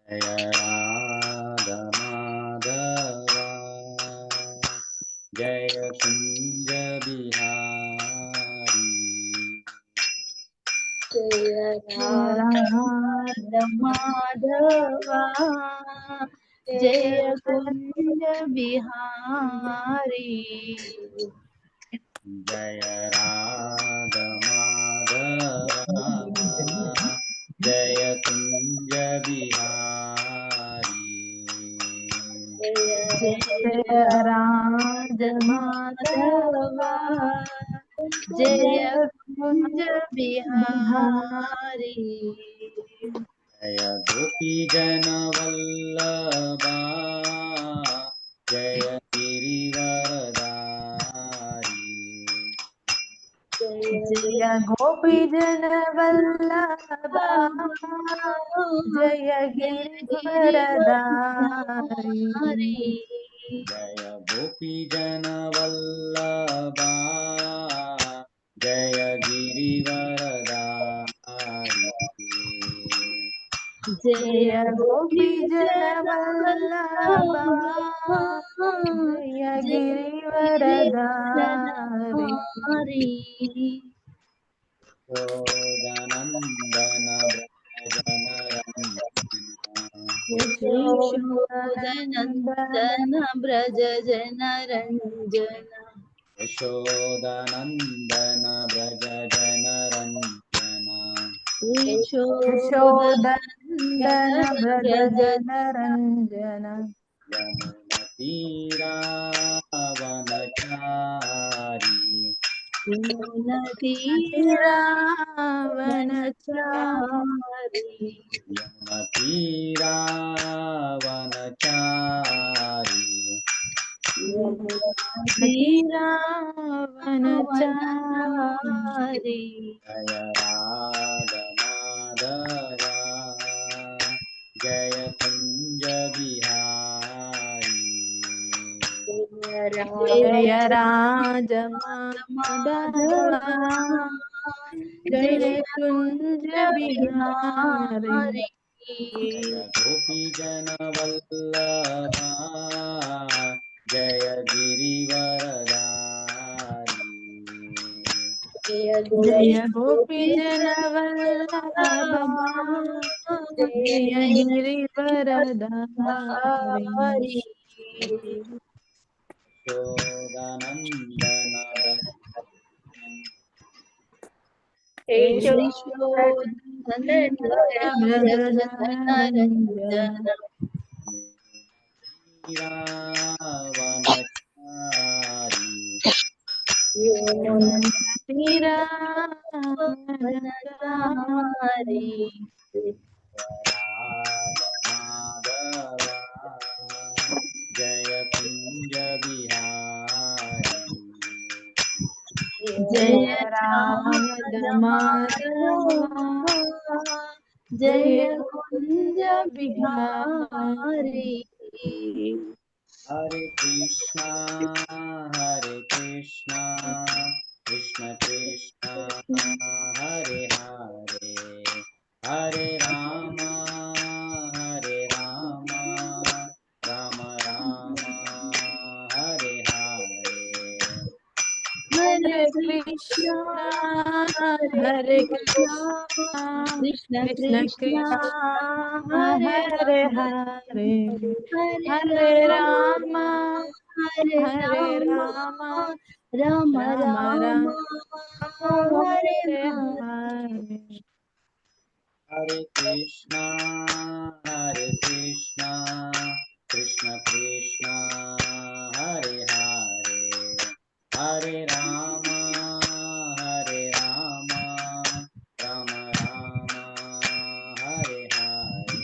जय राधा माधव जय कुंज बिहारी जय राधा माधवा जय कुंज बिहारी जय राधा माधव जय कुंज बिहारी जय राधा माधवा जय कुंज बिहारी जय गोपी जन वल्लभा जय गिरिवरदारी जय गोपी जन वल्लभा जय गिरिवरदारी जय गोपी जन वल्लभा जय गिरिवरदारी जय गोपी जन वल्लभा जय गिरिवरदारी यशोदनन्दन यशोदनन्दन ब्रज जन रञ्जन यशोदनन्दन व्रज जनरञ्जन यशोदनन्दन ब्रज जन रञ्जन यमुनतीरावनचारी यमुनतीरावनचारी यमुनतीरावनचारी यमुनतीरावनचारी जय राधा माधव जय कुंज बिहारी जय राज माधवा जय कुंज बिहारी जय गोपी जन वल्लभा जय गिरिवरदारी जय गोपी जन वल्लभा जय गिरिवरदारी यशोदनन्दन यशोदनन्दन रावणचारी यमुनतीरावनचारी माधव जय कुंज बिहारी जय राधा माधवा जय कुंज बिहारी हरे कृष्णा कृष्ण कृष्ण हरे हरे हरे राम राम राम हरे हरे हरे कृष्णा कृष्ण कृष्ण कृष्ण हरे हरे हरे हरे हरे हरे राम राम हरे Ram Ram Ram Ram Ram Hare Hare Hare Hare Hare Krishna Krishna Krishna Hare Hare Hare Ram Ram Ram Hare Hare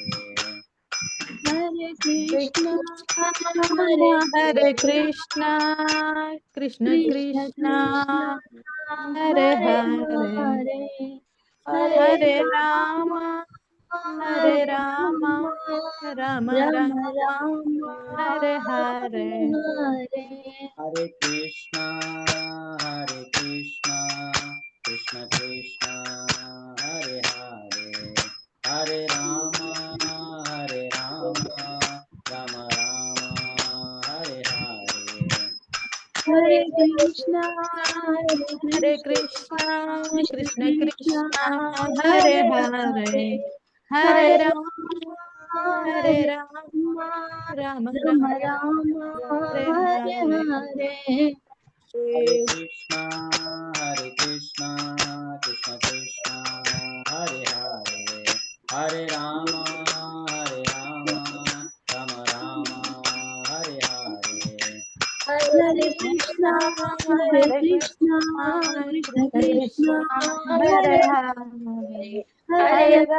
Hare Krishna Krishna Hare Hare Krishna Krishna Krishna Krishna Krishna Krishna Hare Hare Hare Hare Hare Hare Ram Ram Hare Hare Ram Ram Ram Ram Ram Hare Hare Hare Hare Krishna Krishna Krishna Hare Hare Hare Ram Hare Krishna, Hare Krishna, Krishna Krishna, Hare Hare, Hare Rama, Hare Rama, Rama Rama Rama, Rama, Hare Hare Hare. Hare. Hare Krishna, Krishna Krishna, Hare Hare, Hare Rama, Rama Rama, Hare Hare. Hare Krishna, Hare Krishna Krishna, Krishna Krishna, Krishna, Hare Hare Hare, Hare Hare Rama,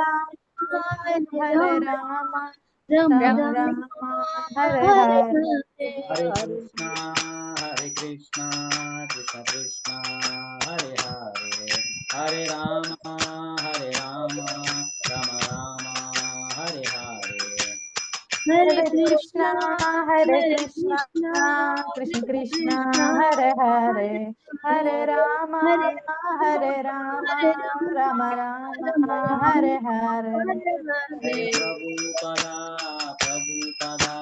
Hare Rama, Rama, Rama Rama Rama, Rama, Hare Hare Hare. Hare Hare. Krishna, Krishna Krishna, Hare Hare, Hare Rama, Rama Rama, Hare Hare. Hare Hare Krishna, Krishna, Hare Krishna, Krishna Krishna Krishna, Krishna, Hare Hare Hare, Hare Rama, Hare Hare Rama, Hare Rama Rama, Rama, Rama Rama, Hare Hare. Hare Jai Hare. Prabhupada, Prabhupada,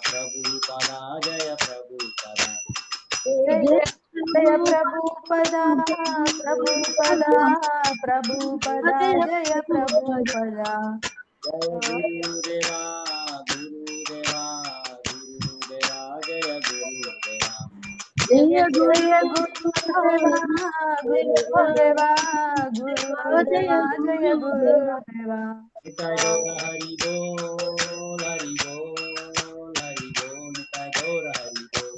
Prabhupada, Jaya Prabhupada. Jai Jai Jaya Prabhupada, Prabhupada, Prabhupada, Prabhupada, Hare Jaya Prabhupada. Prabhupada. Jaya Guru Deva, Guru Deva, Guru Deva, Jaya Guru Deva. Jaya Jaya Guru Gurudeva, Gurudeva, Gurudeva, Jaya Jaya Guru Gurudeva. Nitai Gaura Hari Bol, Hari Bol, Hari Bol, Nitai Gaura Hari Bol.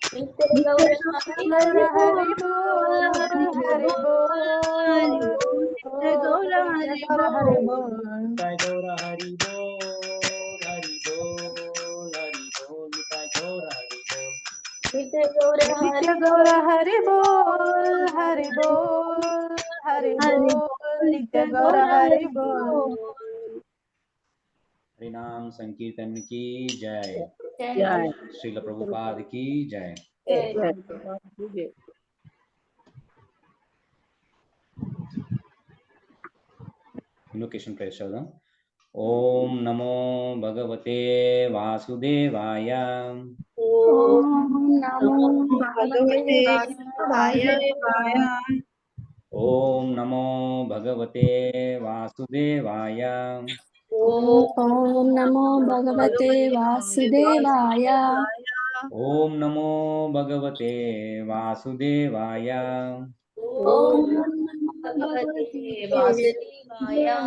Nitya Gaura Gaura Hari Bol, Hari Hari Hari Bol. Nitya Gaura Nitya Hari Gaura Hari Bol. Nitai Gaura Hari Bol, Hari Bol, Hari Bol, Nitai Gaura Hari Bol. Nitya Gaura Nitya Hari Gaura Hari Bol, Hari Bol, Hari Hari Bol. Nitya Nitya Gaura Gaura Hari Hari Bol. हरिनाम संकीर्तन की जय। Jai Srila Prabhupada की जय। Jai invocation prayer चल। ओम नमो भगवते वासुदेवाय। Om Namo Bhagavate Vasudevaya. ओम नमो भगवते वासुदेवाय। Om Namo Bhagavate Vasudevaya. ओम नमो भगवते वासुदेवाय। Om Namo Bhagavate Vasudevaya.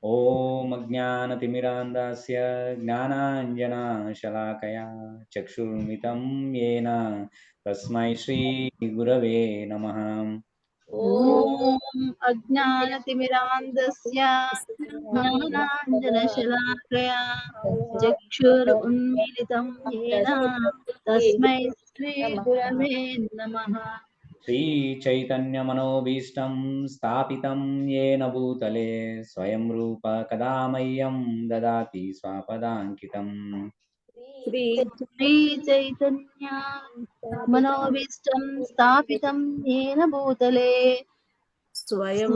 ओम अज्ञानतिमिरान्धस्य ज्ञानाञ्जनशलाकया चक्षुर्मिलितं येन तस्मै श्रीगुरवे नमः। Om Ajnanatimirandasya Jnananjanashalakaya Chakshur Unmilitam Yena Tasmai Shri Gurave Namaha. श्रीचैतन्यमनोभीष्टं स्थापितं येन भूतले स्वयं रूप कदा मह्यं ददाति स्वापदाङ्कितम्। Sri Chaitanya Manobishtam Sthapitam Yena Bhutale Swayam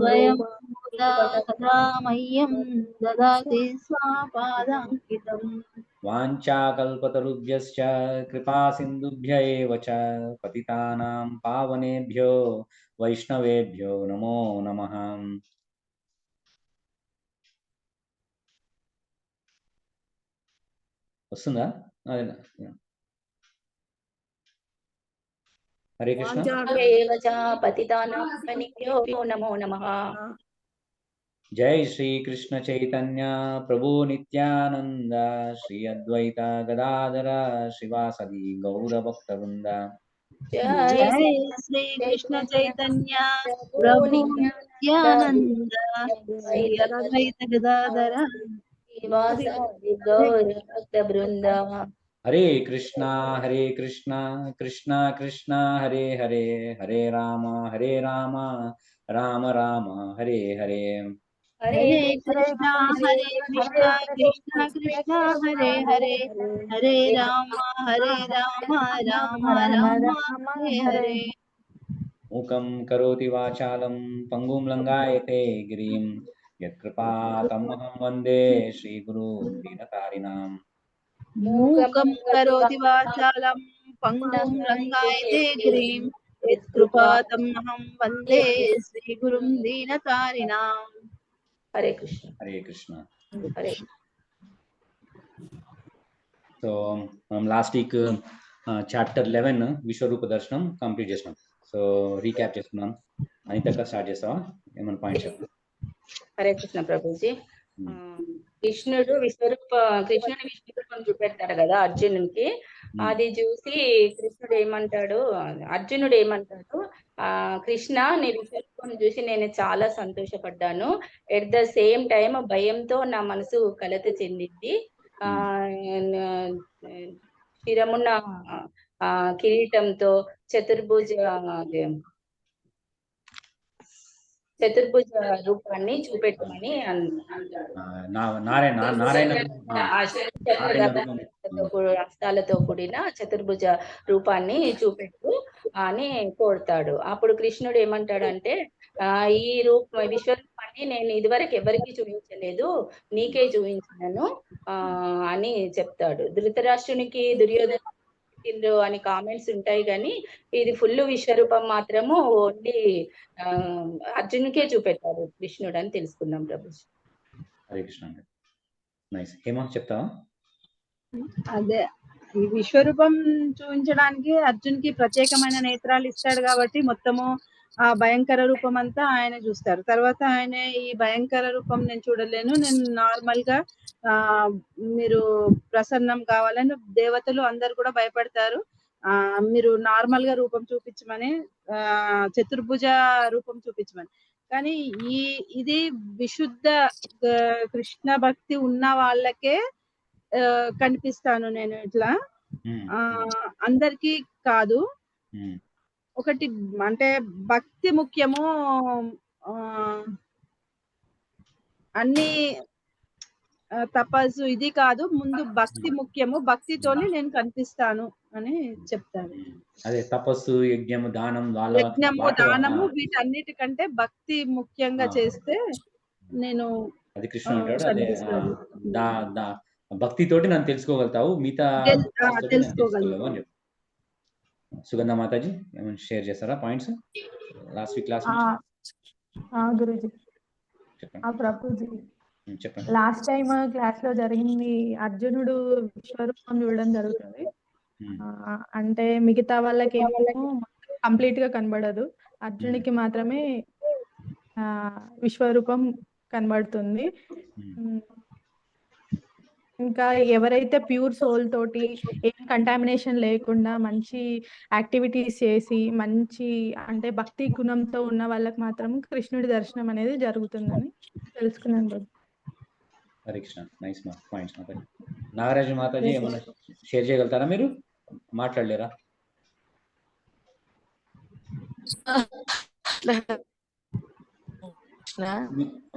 Kada Mayam Dadati Swapadankitam. वाञ्छाकल्पतरुभ्यश्च कृपासिन्धुभ्य एव च पतितानां पावनेभ्यो वैष्णवेभ्यो नमो नमः। వస్తుందా? హరే కృష్ణ। पतितानां पावनेभ्यो नमो नमः। जय श्री कृष्ण चैतन्य प्रभु नित्यानंद श्री अद्वैत गदाधर श्रीवासदि गौर भक्तवृंद। जय श्री कृष्ण चैतन्य प्रभु नित्यानंद श्री अद्वैत गदाधर गौरभक्तवृंद। हरे कृष्णा कृष्णा कृष्णा हरे हरे, हरे राम राम राम हरे हरे। हरे कृष्णा कृष्णा कृष्णा हरे हरे, हरे राम राम राम राम राम राम हरे हरे। हरे। मूकं करोति वाचालं पंगुं लंगायते गिरिं यत्कृपातमहं वन्दे श्रीगुरुं दीनतारिणाम्। मूकं करोति वाचालं పంగుం లంగాయతే గిరిం యత్కృపాతమహం వందే శ్రీగురుం దీనతారిణాం. హరే కృష్ణ. హరే కృష్ణ. హరే. సో మనం లాస్ట్ వీక్ చాప్టర్ 11 విశ్వరూప దర్శనం కంప్లీట్ చేసినాం. సో రీక్యాప్ చేసుకున్నాం. అనితక్క స్టార్ట్ చేస్తావా? ఏమైనా పాయింట్స్ చెప్పు. హరే కృష్ణ ప్రభుజీ. కృష్ణుడు విశ్వరూపం చూపెడతాడు కదా అర్జునుడికి. అది చూసి అర్జునుడు ఏమంటాడు, కృష్ణ నీ విశ్వరూపం చూసి నేను చాలా సంతోషపడ్డాను. ఎట్ ద సేమ్ టైం భయంతో నా మనసు కలత చెందింది. శిరమున్న కిరీటంతో చతుర్భుజ రూపాన్ని చూపెట్టమని హస్తాలతో కూడిన చతుర్భుజ రూపాన్ని చూపెట్టు అని కోరుతాడు. అప్పుడు కృష్ణుడు ఏమంటాడంటే, ఈ విశ్వరూపాన్ని నేను ఇదివరకు ఎవరికి చూపించలేదు, నీకే చూపించాను అని చెప్తాడు. ధృతరాష్ట్రునికి దుర్యోధన అని కామెంట్స్ ఉంటాయి, కానీ ఇది ఫుల్ విశ్వరూపం మాత్రము ఓన్లీ అర్జునుకే చూపెట్టారు కృష్ణుడు అని తెలుసుకున్నాం ప్రభు. హరే కృష్ణ. నైస్. హేమ చెప్తావా? అదే ఈ విశ్వరూపం చూపించడానికి అర్జున్కి ప్రత్యేకమైన నేత్రాలు ఇస్తాడు కాబట్టి మొత్తము ఆ భయంకర రూపం అంతా ఆయన చూస్తారు. తర్వాత ఆయన ఈ భయంకర రూపం నేను చూడలేను, నేను నార్మల్ గా మీరు ప్రసన్నం కావాలని దేవతలు అందరు కూడా భయపడతారు, మీరు నార్మల్ గా రూపం చూపించమని, చతుర్భుజ రూపం చూపించమని. కానీ ఇది విశుద్ధ కృష్ణ భక్తి ఉన్న వాళ్ళకే కనిపిస్తాను నేను ఇట్లా, అందరికీ కాదు. ఒకటి అంటే భక్తి ముఖ్యము, అన్ని తపస్సు ఇది కాదు, ముందు భక్తి ముఖ్యము, భక్తితోనే నేను కనిపిస్తాను అని చెప్తాను. అదే తపస్సు, యజ్ఞము, దానము వీటన్నిటికంటే భక్తి ముఖ్యంగా చేస్తే నేను అది కృష్ణుడు అంటాడు. అదే భక్తితోటి నన్ను తెలుసుకోగలుగుతావు, మిగతా తెలుసుకోగలవు అని చెప్పు. సుగంధ మాతాజీ ఏమైనా షేర్ చేస్తారా points last week class? Guruji Prabhuji చెప్పండి. లాస్ట్ టైం క్లాస్ లో జరిగింది, అర్జునుడు విశ్వరూపం చూడడం జరుగుతుంది. అంటే మిగతా వాళ్ళకి ఏమో కంప్లీట్ గా కనబడదు, అర్జునుడికి మాత్రమే విశ్వరూపం కనబడుతుంది. ఇంకా ఎవరైతే ప్యూర్ సోల్ తోటి ఏం కంటామినేషన్ లేకుండా మంచి యాక్టివిటీస్ చేసి మంచి అంటే భక్తి గుణంతో ఉన్న వాళ్ళకి మాత్రం కృష్ణుడి దర్శనం అనేది జరుగుతుందని తెలుసుకున్నాను. హరే కృష్ణ. Nice points. నాగరాజు మాతాజీ ఏమైనా షేర్ చేయగలుగుతారా? మీరు మాట్లాడలేరా?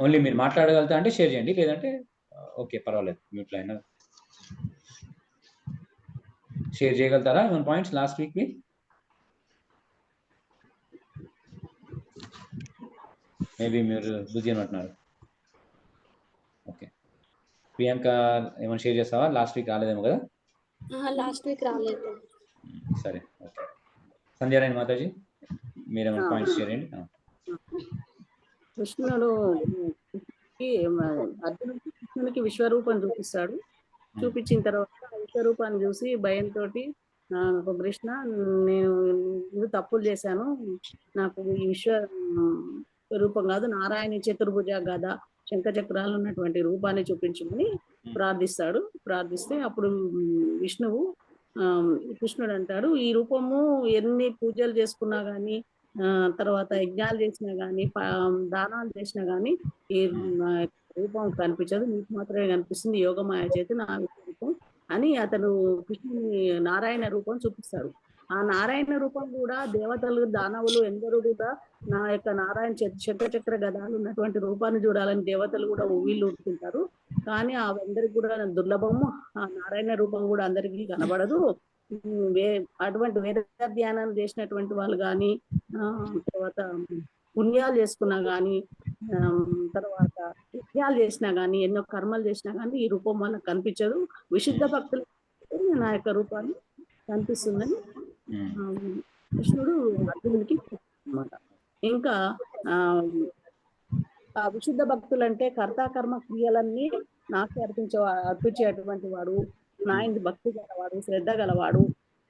ఓన్లీ మీరు మాట్లాడగలుగుతా అంటే షేర్ చేయండి, లేదంటే ఓకే పర్వాలేదు, మ్యూట్లో అయినా షేర్ చేయగలుగుతారా ఏమైనా పాయింట్స్ లాస్ట్ వీక్? మేబీ మీరు బిజీ అంటున్నారు. ఓకే, ప్రియాంక ఏమైనా షేర్ చేస్తావా? లాస్ట్ వీక్ రాలేదేమో కదా? లాస్ట్ వీక్ రాలేదు. సరే, ఓకే. సంధ్యారాయణ మాతాజీ మీరు ఏమైనా పాయింట్స్ షేర్ చేయండి. కృష్ణుడు కృష్ణునికి విశ్వరూపం చూపిస్తాడు. చూపించిన తర్వాత విశ్వరూపాన్ని చూసి భయంతో, కృష్ణ నేను తప్పులు చేశాను, నాకు ఈ విశ్వరూపం కాదు, నారాయణ చతుర్భుజ గద శంఖచక్రాలు ఉన్నటువంటి రూపాన్ని చూపించమని ప్రార్థిస్తాడు. ప్రార్థిస్తే అప్పుడు విష్ణువు కృష్ణుడు అంటాడు, ఈ రూపము ఎన్ని పూజలు చేసుకున్నా కానీ, తర్వాత యజ్ఞాలు చేసినా కానీ, దానాలు చేసినా కానీ ఈ రూపం కనిపించదు, నీకు మాత్రమే కనిపిస్తుంది, యోగమాయ చేతి నా రూపం అని అతను కృష్ణుని నారాయణ రూపం చూపిస్తాడు. ఆ నారాయణ రూపం కూడా దేవతలు, దానవులు ఎందరూ కూడా నా యొక్క నారాయణ శంఖచక్ర గదాలు ఉన్నటువంటి రూపాన్ని చూడాలని దేవతలు కూడా వీళ్ళు ఊరుకుంటారు. కానీ అందరికి కూడా దుర్లభము, ఆ నారాయణ రూపం కూడా అందరికీ కనబడదు. అటువంటి వేద ధ్యానం చేసినటువంటి వాళ్ళు కానీ, తర్వాత పుణ్యాలు చేసుకున్నా కానీ, తర్వాత యజ్ఞాలు చేసినా కానీ, ఎన్నో కర్మలు చేసినా కానీ ఈ రూపం మనకు కనిపించదు. విశుద్ధ భక్తులు నా యొక్క రూపాన్ని కనిపిస్తుందని కృష్ణుడు అర్జునుడికి అన్నమాట. ఇంకా విశుద్ధ భక్తులు అంటే కర్మ క్రియలన్నీ నాకే అర్పించేటువంటి వాడు, నా ఇంటి భక్తి గలవాడు, శ్రద్ధ గలవాడు,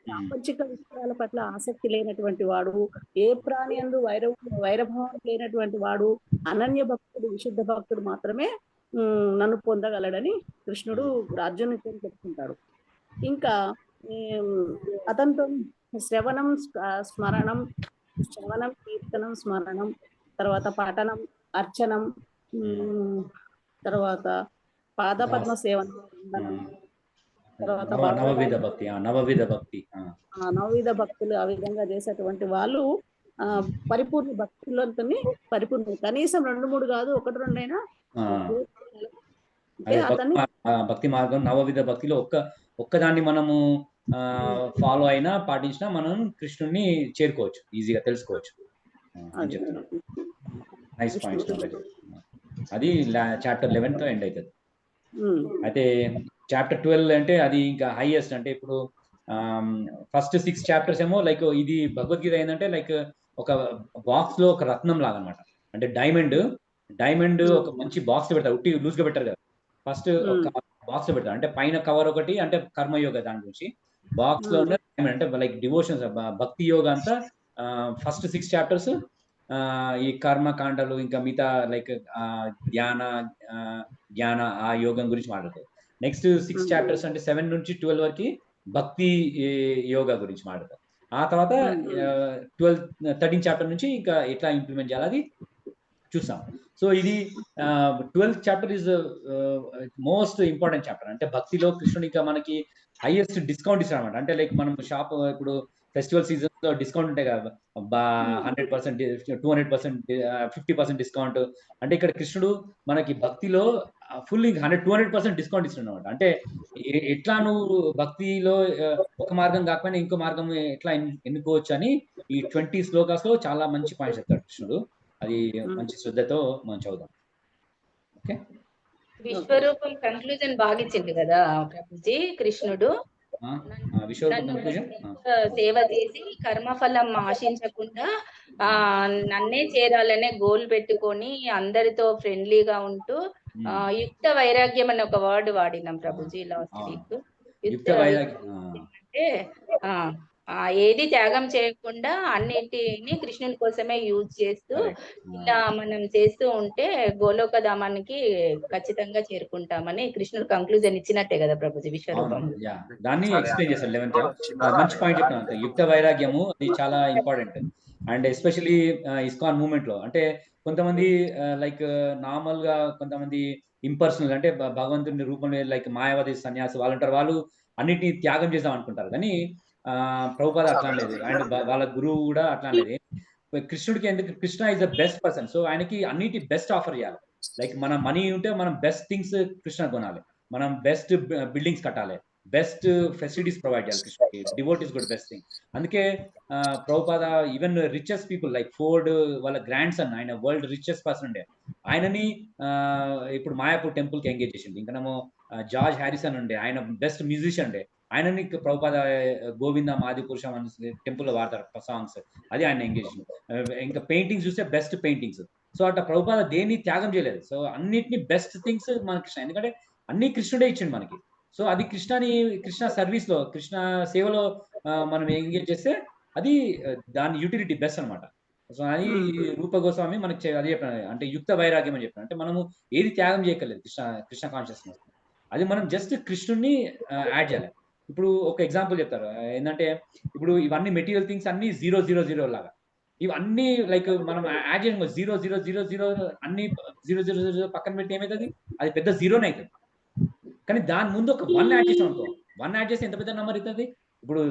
ప్రాపంచిక విషయాల పట్ల ఆసక్తి లేనటువంటి వాడు, ఏ ప్రాణి అందు వైరభావం లేనటువంటి వాడు, అనన్య భక్తుడు, విశుద్ధ భక్తుడు మాత్రమే నన్ను పొందగలడని కృష్ణుడు అర్జునుడితో చెప్పుకుంటాడు. ఇంకా అతనితో శ్రవణం, కీర్తనం, స్మరణం, తర్వాత పఠనం, అర్చనం, తర్వాత పాదపద్మ సేవనం, తర్వాత నవవిధ భక్తులు ఆ విధంగా చేసేటువంటి వాళ్ళు పరిపూర్ణ భక్తులతోని పరిపూర్ణ, కనీసం 2-3 కాదు, 1-2 అయినా అతన్ని భక్తి మార్గం నవవిధ భక్తిలో ఒక్కదాన్ని మనము ఫాలో అయినా పాటించినా మనం కృష్ణుడిని చేరుకోవచ్చు, ఈజీగా తెలుసుకోవచ్చు. Nice points. అది చాప్టర్ 11 తో ఎండ్ అవుతుంది. అయితే చాప్టర్ 12 అంటే అది ఇంకా హైయెస్ట్. అంటే ఇప్పుడు ఫస్ట్ 6 చాప్టర్స్ ఏమో లైక్ ఇది భగవద్గీత ఏంటంటే లైక్ ఒక బాక్స్ లో ఒక రత్నం లాగా అనమాట. అంటే డైమండ్ ఒక మంచి బాక్స్ లో పెడతారు, ఉట్టి లూజ్ గా పెట్టారు కదా. ఫస్ట్ ఒక బాక్స్ లో పెడతారు, అంటే పైన కవర్ ఒకటి అంటే కర్మయోగ దాని గురించి, బాక్స్ లో ఉన్న అంటే లైక్ డివోషన్స్, భక్తి యోగ అంతా ఫస్ట్ 6 చాప్టర్స్ ఈ కర్మకాండలు ఇంకా మిగతా లైక్ జ్ఞాన ఆ యోగం గురించి మాట్లాడతారు. నెక్స్ట్ 6 చాప్టర్స్ అంటే 7 నుంచి 12 వరకు భక్తి యోగా గురించి మాట్లాడతారు. ఆ తర్వాత 13 చాప్టర్ నుంచి ఇంకా ఎట్లా ఇంప్లిమెంట్ చేయాలి అది చూసాం. సో ఇది 12th chapter is most important chapter. అంటే భక్తిలో కృష్ణుడు ఇంకా మనకి హైయెస్ట్ డిస్కౌంట్ ఇస్తాడు అనమాట. అంటే లైక్ మనం షాప్ ఇప్పుడు ఫెస్టివల్ సీజన్ లో డిస్కౌంట్ ఉంటాయి కదా, 100%, 200%, 50% డిస్కౌంట్. అంటే ఇక్కడ కృష్ణుడు మనకి భక్తిలో ఫుల్ 200% డిస్కౌంట్ ఇస్తున్నాడు అనమాట. అంటే ఎట్లా నువ్వు భక్తిలో ఒక మార్గం కాకపోయినా ఇంకో మార్గం ఎట్లా ఎన్నుకోవచ్చు అని ఈ 20 శ్లోకాస్ లో చాలా మంచి పాయింట్స్ చెప్తాడు కృష్ణుడు. అది మంచి శ్రద్ధతో మనం చదువుదాం. ఓకే, విశ్వరూపం కంక్లూజన్ బాగా ఇచ్చింది కదా ప్రభుజీ కృష్ణుడు. సేవ చేసి కర్మఫలం ఆశించకుండా నన్నే చేరాలనే గోల్ పెట్టుకొని అందరితో ఫ్రెండ్లీగా ఉంటూ యుక్త వైరాగ్యం అనే ఒక వర్డ్ వాడినాం ప్రభుజీ లాస్ట్ వీక్. యుక్త వైరాగ్యం అంటే ఏది త్యాగం చేయకుండా అన్నిటిని కృష్ణుని కోసమే యూజ్ చేస్తూ ఇలా మనం చేస్తూ ఉంటే గోలోక ధామానికి ఖచ్చితంగా చేరుకుంటామని కృష్ణుడు కంక్లూజన్ ఇచ్చినట్టే కదా ప్రభుజీ విశ్వరూపం. దాన్ని ఎక్స్ప్లెయిన్ చేస్తారు 11th. మంచి పాయింట్ చెప్తాను. యుక్త వైరాగ్యము అది చాలా important. And especially ISKCON movement లో అంటే కొంతమంది లైక్ నార్మల్ గా కొంతమంది ఇంపర్సనల్ అంటే భగవంతుని రూపంలో లైక్ మాయావతి సన్యాసి వాళ్ళు ఉంటారు, వాళ్ళు అన్నిటిని త్యాగం చేద్దాం అనుకుంటారు. కానీ ప్రభుపాద అట్లా లేదు, అండ్ వాళ్ళ గురువు కూడా అట్లా లేదు. కృష్ణుడికి ఎందుకు, Krishna is the best person. So ఆయనకి అన్నిటి బెస్ట్ ఆఫర్ చేయాలి. లైక్ మన మనీ ఉంటే మనం బెస్ట్ థింగ్స్ కృష్ణ కొనాలి, మనం బెస్ట్ బిల్డింగ్స్ కట్టాలి, బెస్ట్ ఫెసిలిటీస్ ప్రొవైడ్ చేయాలి కృష్ణకి. Devote is good best thing. అందుకే Prabhupada even richest people like Ford వాళ్ళ గ్రాండ్ సన్, ఆయన వరల్డ్ రిచెస్ట్ పర్సన్ ఉండే, ఆయనని ఇప్పుడు మాయాపూర్ టెంపుల్ కి ఎంగేజ్ చేసింది. ఇంకనేమో జార్జ్ హ్యారిసన్ ఉండే, ఆయన బెస్ట్ మ్యూజిషియన్ ఉండే, ఆయనని ప్రభుపాద గోవింద మాది పురుషం అని టెంపుల్ లో వాడతారు సాంగ్స్, అది ఆయన ఎంగేజ్. ఇంకా పెయింటింగ్స్ చూస్తే బెస్ట్ పెయింటింగ్స్. సో అట్లా ప్రభుపాద దేన్ని త్యాగం చేయలేదు. సో అన్నిటిని బెస్ట్ థింగ్స్ మన కృష్ణ, ఎందుకంటే అన్ని కృష్ణుడే ఇచ్చిండు మనకి. సో అది కృష్ణ సర్వీస్ లో, కృష్ణ సేవలో మనం ఎంగేజ్ చేస్తే అది దాని యూటిలిటీ బెస్ట్ అనమాట. సో అది రూప గోస్వామి మనకి అది చెప్పాను, అంటే యుక్త వైరాగ్యం అని చెప్పాను. అంటే మనము ఏది త్యాగం చేయగలేదు కృష్ణ కాన్షియస్నెస్, అది మనం జస్ట్ కృష్ణుడిని యాడ్ చేయాలి. ఇప్పుడు ఒక ఎగ్జాంపుల్ చెప్తారు ఏంటంటే, ఇప్పుడు ఇవన్నీ మెటీరియల్ థింగ్స్ అన్ని 000 లాగా, ఇవన్నీ లైక్ మనం యాడ్ చేయడం 000 అన్ని 000 పక్కన పెట్టి ఏమవుతుంది, అది పెద్ద జీరోనే అవుతుంది. కానీ దాని ముందు ఒక 1 యాడ్ చేసాం అనుకో, 1 యాడ్ చేస్తే ఎంత పెద్ద నెంబర్ అవుతుంది. ఇప్పుడు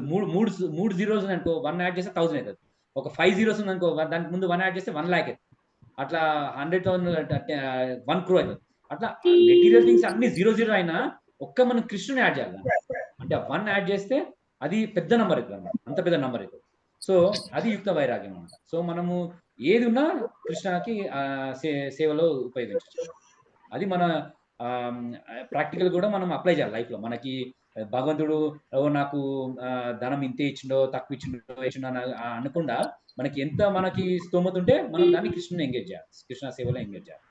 మూడు జీరోస్ అనుకో, 1 యాడ్ చేస్తే 1000 అవుతుంది. ఒక 5 zeros ఉందనుకో, దానికి ముందు 1 యాడ్ చేస్తే 1 lakh అవుతుంది. అట్లా 100,000 1 crore అవుతుంది. అట్లా మెటీరియల్ థింగ్స్ అన్ని 0 అయినా ఒక్క మనం కృష్ణుని యాడ్ చేయాలి. అంటే 1 యాడ్ చేస్తే అది పెద్ద నెంబర్ అవుతుంది అన్నమాట, అంత పెద్ద నెంబర్ అవుతుంది. సో అది యుక్త వైరాగ్యం అన్నమాట. సో మనము ఏది ఉన్నా కృష్ణకి సేవలో ఉపయోగించవచ్చు. అది మన ప్రాక్టికల్ కూడా మనం అప్లై చేయాలి లైఫ్ లో. మనకి భగవంతుడు నాకు ధనం ఇంతే ఇచ్చిండో తక్కువ ఇచ్చిండో అనకుండా మనకి ఎంత మనకి స్తోమత ఉంటే మనం దాన్ని కృష్ణుని ఎంగేజ్ చేయాలి, కృష్ణ సేవలో ఎంగేజ్ చేయాలి.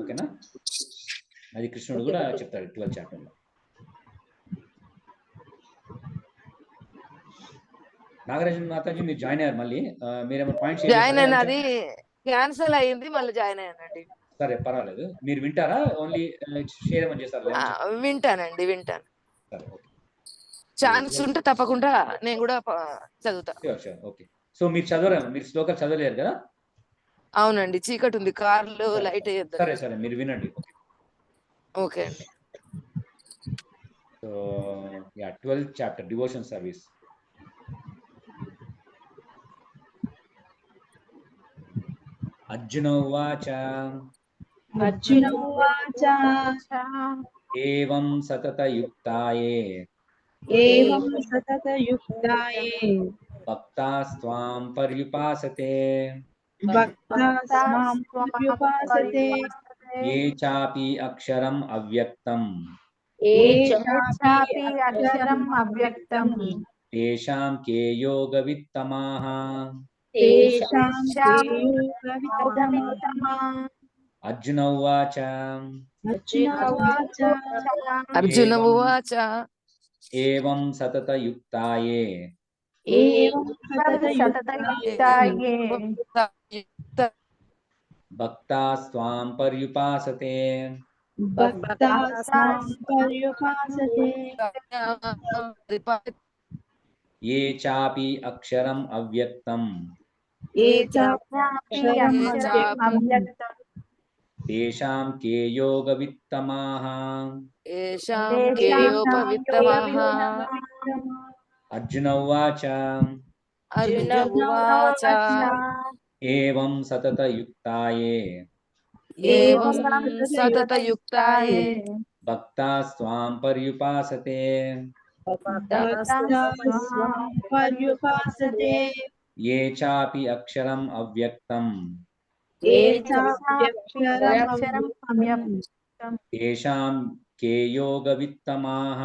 ఓకేనా? అది కృష్ణుడు కూడా చెప్తాడు 12th చాప్టర్ లో. నాగరాజన్ మాతాజీ మీరు జాయిన్ అయ్యారు మళ్ళీ, మీరేమో పాయింట్స్ జాయిన్ అయినది క్యాన్సిల్ అయ్యింది, మళ్ళీ జాయిన్ అయ్యానండి. సరే పర్వాలేదు. మీరు వింటారా ఓన్లీ షేర్ ఏమని చేస్తారు? వింటానండి, వింటాను. సరే ఓకే, ఛాన్స్ ఉంటే తప్పకుండా నేను కూడా చదువుతా. ఓకే. సో మీరు చదవరా? మీరు శ్లోకాలు చదవలేరు కదా? అవునండి, చీకటి ఉంది, కార్లు లైట్ అయ్యొద్దు. సరే సరే మీరు వినండి. ఓకే అండి. So 12th chapter devotion service. Arjuna ఉవాచ ఏవం సతతయుక్తాయే భక్తాస్త్వాం పర్యుపాసతే ఏ చాపి అక్షరం అవ్యక్తం తేషాం కే యోగవిత్తమాః. అర్జున ఉవాచ అర్జున ఉవాచ ఏవం సతతయుక్తాయే భక్తాస్త్వాం పర్యుపాసతే ఏ చాపి అక్షరం అవ్యక్తం తేషాం కే యోగవిత్తమాః. అర్జున ఉవాచ ఏవం సతతయుక్తాయే భక్తాస్త్వాం పర్యుపాసతే ఏ చాపి అక్షరం అవ్యక్తం తేషాం కే యోగవిత్తమాః.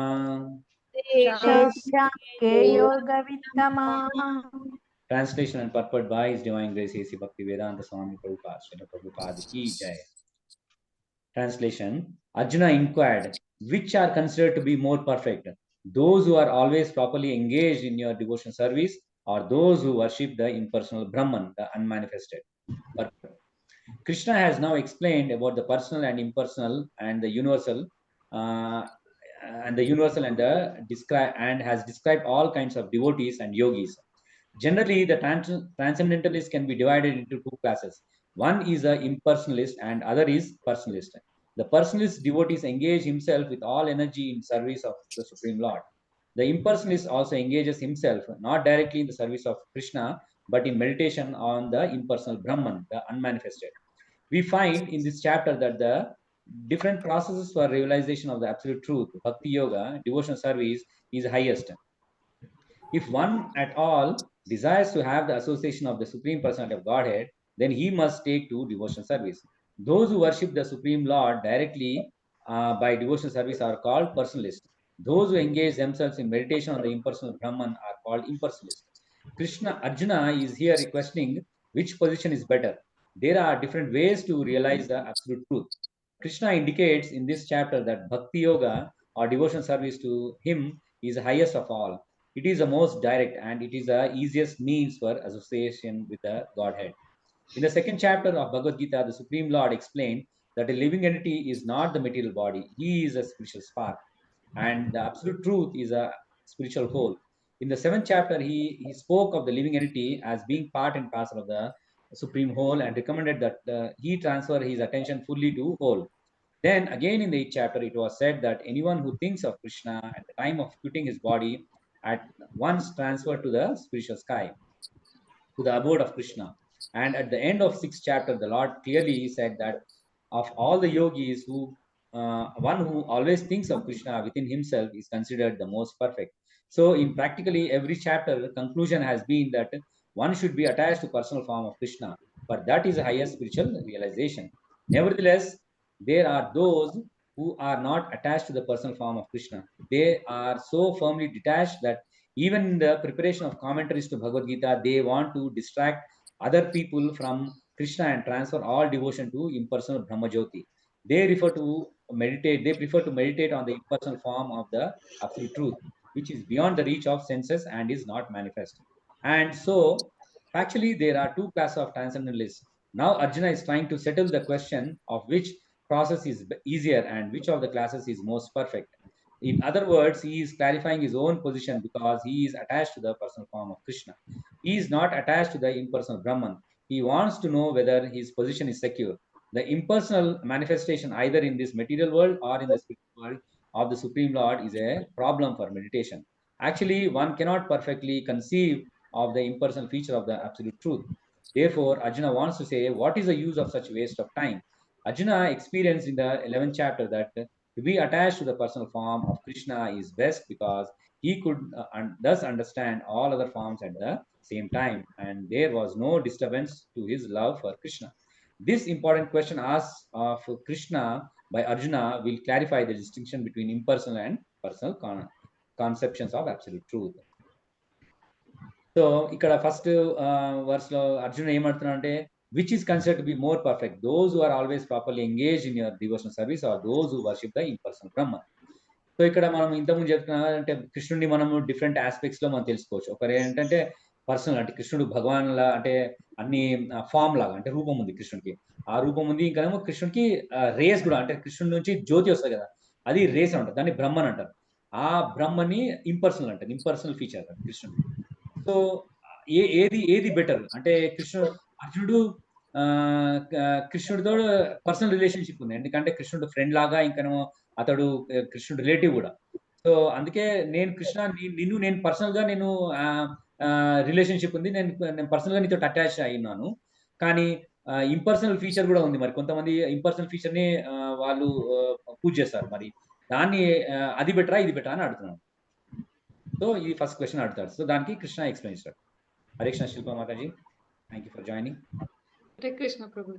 Translation and purport by His Divine Grace A.C. Bhaktivedanta Swami Prabhupada, Srila Prabhupada ki jai. Translation: Arjuna inquired, which are considered to be more perfect, those who are always properly engaged in your devotion service, or those who worship the impersonal Brahman, the unmanifested? Krishna has now explained about the personal and impersonal and the universal, and has described all kinds of devotees and yogis. Generally, the transcendentalists can be divided into two classes. One is the impersonalist and other is personalist. The personalist devotees engage himself with all energy in service of the Supreme Lord. The impersonalist also engages himself not directly in the service of Krishna, but in meditation on the impersonal Brahman, the unmanifested. We find in this chapter that the different processes for realization of the absolute truth, bhakti yoga, devotional service, is highest. If one at all desires to have the association of the Supreme Personality of Godhead, then he must take to devotional service. Those who worship the Supreme Lord directly by devotional service are called personalists. Those who engage themselves in meditation on the impersonal Brahman are called impersonalists. Arjuna is here questioning which position is better. There are different ways to realize the absolute truth. Krishna indicates in this chapter that bhakti yoga or devotional service to him is the highest of all. It is the most direct and it is the easiest means for association with the Godhead. In the second chapter of Bhagavad Gita, the Supreme Lord explained that a living entity is not the material body. He is a spiritual spark, and the absolute truth is a spiritual whole. In the 7th chapter, he spoke of the living entity as being part and parcel of the Supreme Whole and recommended that he transfer his attention fully to whole. Then again in the 8th chapter, it was said that anyone who thinks of Krishna at the time of quitting his body at once transferred to the spiritual sky, to the abode of Krishna. And at the end of 6th chapter, the Lord clearly said that of all the yogis, one who always thinks of Krishna within himself is considered the most perfect. So in practically every chapter, the conclusion has been that one should be attached to personal form of Krishna, for that is the highest spiritual realization. Nevertheless, there are those who are not attached to the personal form of Krishna. They are so firmly detached that even in the preparation of commentaries to Bhagavad Gita, they want to distract other people from Krishna and transfer all devotion to impersonal Brahmajyoti. They prefer to meditate on the impersonal form of the absolute truth, which is beyond the reach of senses and is not manifest. And so, actually, there are two classes of transcendentalists. Now, Arjuna is trying to settle the question of which process is easier and which of the classes is most perfect. In other words, he is clarifying his own position because he is attached to the personal form of Krishna. He is not attached to the impersonal Brahman. He wants to know whether his position is secure. The impersonal manifestation, either in this material world or in the spiritual world of the Supreme Lord, is a problem for meditation. Actually, one cannot perfectly conceive of the impersonal feature of the absolute truth. Therefore, Arjuna wants to say, what is the use of such waste of time? Arjuna experienced in the 11th chapter that to be attached to the personal form of Krishna is best because he could thus understand all other forms at the same time, and there was no disturbance to his love for Krishna. This important question asked of Krishna by Arjuna will clarify the distinction between impersonal and personal conceptions of absolute truth. So ఇక్కడ first verse లో అర్జున్ ఏమంటున్నా అంటే which is considered to be more perfect, those who are always properly engage in your devotional service or those who worship the impersonal Brahma. So ఇక్కడ మనం ఇంతకుముందు చెప్తున్నా అంటే కృష్ణుడిని మనము డిఫరెంట్ ఆస్పెక్ట్స్ లో మనం తెలుసుకోవచ్చు. ఒకరు ఏంటంటే పర్సనల్, అంటే కృష్ణుడు భగవాన్ లా, అంటే అన్ని ఫామ్ లాగా, అంటే రూపం ఉంది కృష్ణుడికి, ఆ రూపం ఉంది. ఇంకానేమో కృష్ణుడికి రేస్ కూడా, అంటే కృష్ణుడి నుంచి జ్యోతి వస్తుంది కదా, అది రేస్ అంటారు, దాన్ని బ్రహ్మన్ అంటారు. ఆ బ్రహ్మని ఇంపర్సనల్ అంటారు, ఇంపర్సనల్ ఫీచర్ కృష్ణుడు. సో ఏది బెటర్ అంటే అర్జునుడు కృష్ణుడితో పర్సనల్ రిలేషన్షిప్ ఉంది, ఎందుకంటే కృష్ణుడు ఫ్రెండ్ లాగా, ఇంకనేమో అతడు కృష్ణుడు రిలేటివ్ కూడా. సో అందుకే నేను కృష్ణ నేను పర్సనల్ గా నేను రిలేషన్షిప్ ఉంది, నేను పర్సనల్ గా నీతో అటాచ్ అయినాను. కానీ ఇంపర్సనల్ ఫీచర్ కూడా ఉంది. మరి కొంతమంది ఇంపర్సనల్ ఫీచర్ ని వాళ్ళు పూజ చేస్తారు. మరి దాన్ని అది బెటరా ఇది బెటరా అని అడుగుతున్నాను. సో ఇది ఫస్ట్ క్వశ్చన్ అడుగుతాడు. సో దానికి కృష్ణ ఎక్స్ప్లెయిన్ చేస్తాడు. Hare Krishna Shilpa Mataji, thank you for joining. Hare Krishna Prabhu.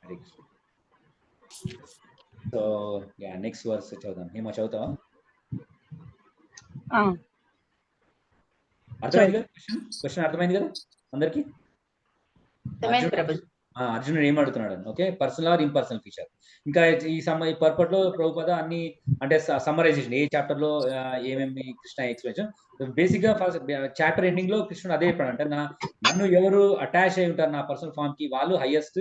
Hare Krishna. So next verse చదువుదాం. ఏమో చదువుతావా? అర్థమైంది కదా క్వశ్చన్? అర్థమైంది కదా అందరికి? అర్జునుడు ఏం అడుగుతున్నాడు? Okay, personal or impersonal feature. ఇంకా ఈ పర్పట్ లో ప్రభుపద అన్ని అంటే సమ్మరైజేషన్, ఏ చాప్టర్ లో ఏమేమి కృష్ణ ఎక్స్ప్లెనేషన్. బేసిక్ గా ఫస్ట్ చాప్టర్ ఎండింగ్ లో కృష్ణుడు అదే చెప్పాడు, అంటే నన్ను ఎవరు అటాచ్ అయి ఉంటారు నా పర్సనల్ ఫామ్ కి, వాళ్ళు హైయెస్ట్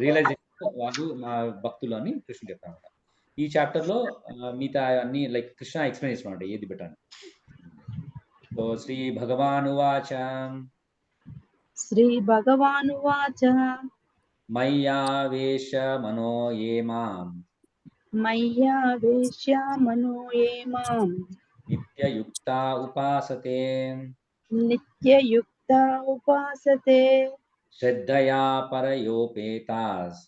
రియలైజేషన్, వాళ్ళు నా భక్తులు అని కృష్ణుడు చెప్తాను. ఈ చాప్టర్ లో మిగతా అన్ని లైక్ కృష్ణ ఎక్స్ప్లెయిన్ చేస్తున్నాడు ఏది బెటర్. సో శ్రీ భగవానువాచ శ్రీ భగవానువాచ మయ్యావేశ మనో ఏ మాం నిత్యయుక్తా ఉపాసతే శ్రద్ధయా పరయోపేతాస్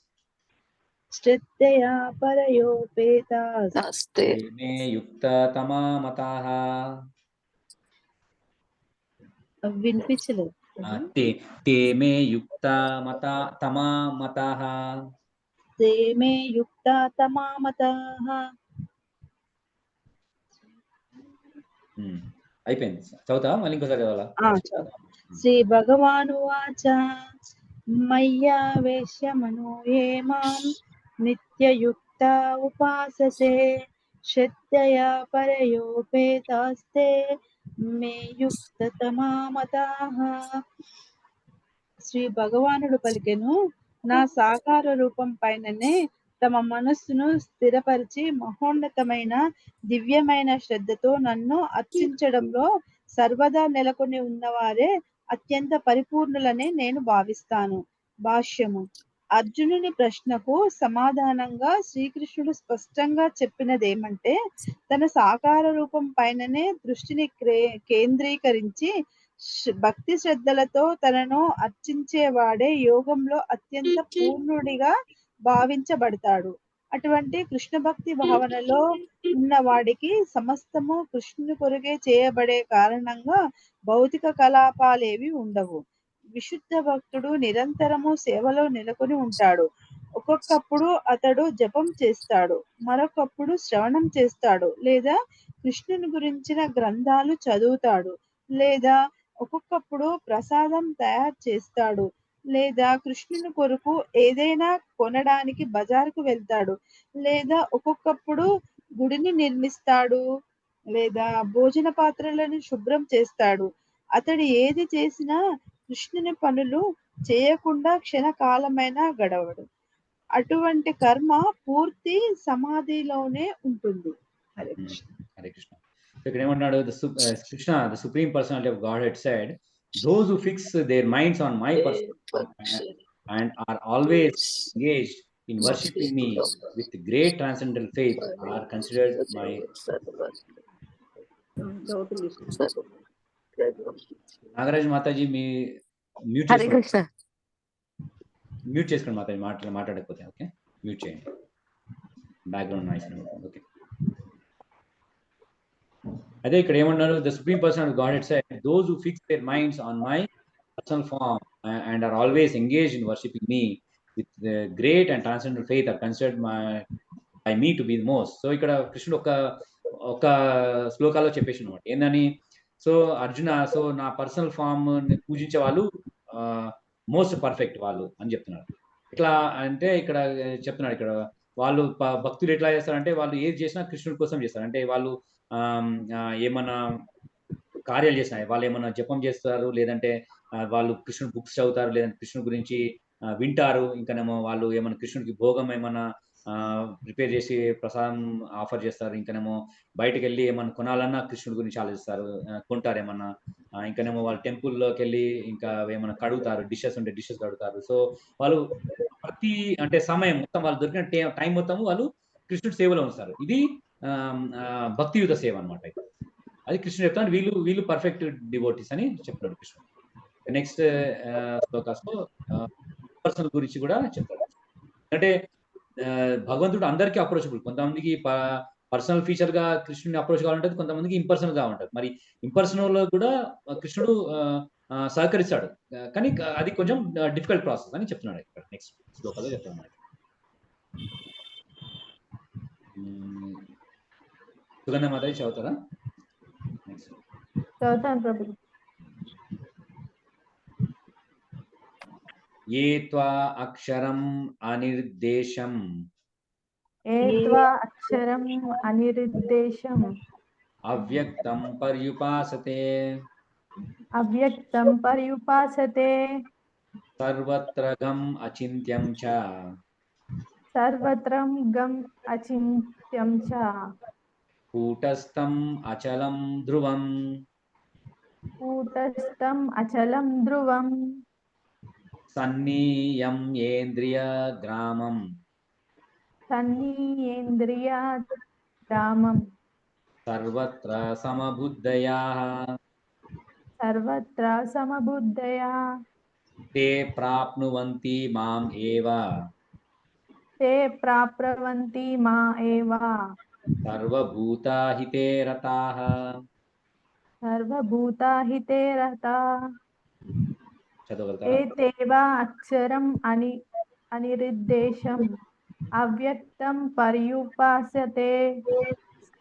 తే మే యుక్తతమా మతాః. వినిపించలేదు. తే మే యుక్తతమా మతాః. అయిపోయింది. చదువుతావా? మళ్ళీ ఇంకోసారి చదవాలా? శ్రీ భగవానువాచ మయ్యావేశ మనో ఏ మాం నిత్యయుక్తా ఉపాసతే శ్రద్ధయా పరయోపేతాస్తే మే యుక్తతమా మతాః. శ్రీ భగవానుడు పలికెను, నా సాకార రూపం పైననే తమ మనస్సును స్థిరపరిచి మహోన్నతమైన దివ్యమైన శ్రద్ధతో నన్ను అర్చించడంలో సర్వదా నెలకొని ఉన్నవారే అత్యంత పరిపూర్ణులని నేను భావిస్తాను. భాష్యము. అర్జునుని ప్రశ్నకు సమాధానంగా శ్రీకృష్ణుడు స్పష్టంగా చెప్పినదేమంటే, తన సాకార రూపం పైననే దృష్టిని కేంద్రీకరించి భక్తి శ్రద్ధలతో తనను అర్చించేవాడే యోగంలో అత్యంత పూర్ణుడిగా భావించబడతాడు. అటువంటి కృష్ణ భక్తి భావనలో ఉన్నవాడికి సమస్తము కృష్ణుని కొరకే చేయబడే కారణంగా భౌతిక కలాపాలేవి ఉండవు. విశుద్ధ భక్తుడు నిరంతరము సేవలో నెలకొని ఉంటాడు. ఒక్కొక్కప్పుడు అతడు జపం చేస్తాడు, మరొకప్పుడు శ్రవణం చేస్తాడు, లేదా కృష్ణుని గురించిన గ్రంథాలు చదువుతాడు, లేదా ఒక్కొక్కప్పుడు ప్రసాదం తయారు చేస్తాడు, లేదా కృష్ణుని కొరకు ఏదైనా కొనడానికి బజారుకు వెళ్తాడు, లేదా ఒక్కొక్కప్పుడు గుడిని నిర్మిస్తాడు, లేదా భోజన పాత్రలను శుభ్రం చేస్తాడు. అతడు ఏది చేసినా కృష్ణుని పనులు చేయకుండా క్షణకాలమైనా గడవడు. అటువంటి కర్మ పూర్తి సమాధిలోనే ఉంటుంది. హరే కృష్ణ. హరే కృష్ణ. ఇక్కడ ఏమన్నాడు, Krishna the supreme personality of godhead said, those who fix their minds on my person and are always engaged in worshipping me with great transcendental faith are considered my. Nagaraj Mataji మీ మ్యూట్ హరే కృష్ణ. మ్యూట్ చేసుకోండి మాతాజీ, మాట్లాడకపోతే. Okay, mute చేయండి, background noise. Okay, అదే ఇక్కడ ఏమన్నారు, the supreme person of godhead said, those who fix their minds on my personal form and are always engaged in worshipping me with great and transcendental faith are considered by me to be the most. So ఇక్కడ కృష్ణుడు ఒక శ్లోకాలో చెప్పేసి అనమాట ఏందని, so Arjuna, so నా personal form పూజించే వాళ్ళు most perfect వాళ్ళు అని చెప్తున్నారు. ఇట్లా అంటే ఇక్కడ చెప్తున్నాడు, ఇక్కడ వాళ్ళు భక్తులు ఎట్లా చేస్తారంటే వాళ్ళు ఏది చేసినా కృష్ణుడి కోసం చేస్తారు. అంటే వాళ్ళు ఏమన్నా కార్యాలు చేసినా, వాళ్ళు ఏమన్నా జపం చేస్తారు, లేదంటే వాళ్ళు కృష్ణుడు బుక్స్ చదువుతారు, లేదంటే కృష్ణుడి గురించి వింటారు, ఇంకానేమో వాళ్ళు ఏమన్నా కృష్ణుడికి భోగం ఏమన్నా ప్రిపేర్ చేసి ప్రసాదం ఆఫర్ చేస్తారు, ఇంకానేమో బయటకు వెళ్ళి ఏమన్నా కొనాలన్నా కృష్ణుడి గురించి ఆలోచిస్తారు, కొంటారు ఏమన్నా, ఇంకానేమో వాళ్ళు టెంపుల్లోకి వెళ్ళి ఇంకా ఏమన్నా కడుగుతారు, డిషెస్ ఉంటే డిషెస్ కడుగుతారు. సో వాళ్ళు ప్రతి అంటే సమయం మొత్తం వాళ్ళు దొరికిన టైం మొత్తం వాళ్ళు కృష్ణుడి సేవలో ఉంచుతారు. ఇది భక్తియుత సేవ అనమాట. అది కృష్ణుడు చెప్తాను, వీళ్ళు పర్ఫెక్ట్ డివోటీస్ అని చెప్తాడు కృష్ణుడు. నెక్స్ట్ శ్లోకాస్లో పర్సనల్ గురించి కూడా చెప్తాడు. అంటే భగవంతుడు అందరికీ అప్రోచబుల్. కొంతమందికి పర్సనల్ ఫీచర్ గా కృష్ణుడిని అప్రోచ్ కావాలంటే, కొంతమందికి ఇంపర్సనల్ గా ఉంటుంది. మరి ఇంపర్సనల్ లో కూడా కృష్ణుడు సహకరిస్తాడు, కానీ అది కొంచెం డిఫికల్ట్ ప్రాసెస్ అని చెప్తున్నాడు ఇక్కడ నెక్స్ట్ శ్లోకాలో చెప్తున్నాడు. సుగంధ మాతాజీ చదువుతారా? చదువుతాను ప్రభు. ఏ త్వా అక్షరం అనిర్దేశం అవ్యక్తం పర్యుపాసతే సర్వత్ర గం అచింత్యం చ కూటస్థం అచలం ధ్రువం సన్నియం ఏంద్రియ గ్రామం సర్వత్ర సమబుద్ధయాః తే ప్రాప్నువంతి మాం ఏవ సర్వభూతాహితే రతాః. ఏతేవా అక్షరం అనిర్దేశం అవ్యక్తం పర్యుపాసతే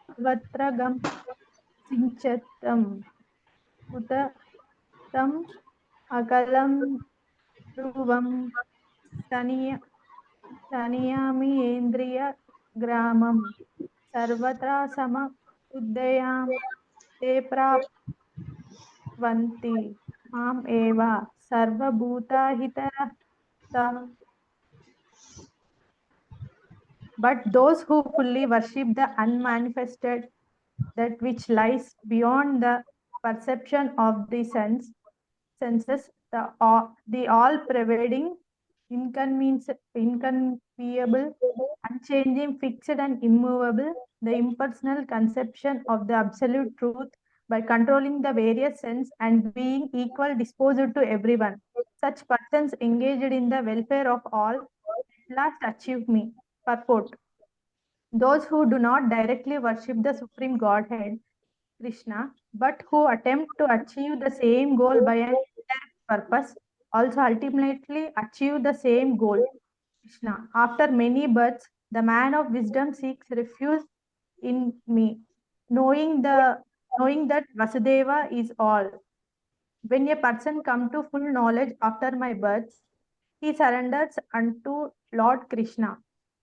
సర్వత్ర గం చించతం కుతం అకలం ధ్రువం సనియామి ఏంద్రియ గ్రామం సర్వత్రా సమబుద్ధయాం తే ప్రాప్నువంతి మాం ఏవ సర్వభూతాహితరతాః. But those who fully worship the unmanifested, that which lies beyond the perception of the senses, the all-pervading, inconceivable, unchanging, fixed and immovable, the impersonal conception of the absolute truth, by controlling the various sense and being equal disposed to everyone. Such persons engaged in the welfare of all at last achieve me. Purport. Those who do not directly worship the Supreme Godhead, Krishna, but who attempt to achieve the same goal by an indirect purpose, also ultimately achieve the same goal. Krishna. After many births, the man of wisdom seeks refuge in me, knowing that Vasudeva is all. When a person come to full knowledge after my birth, he surrenders unto Lord Krishna.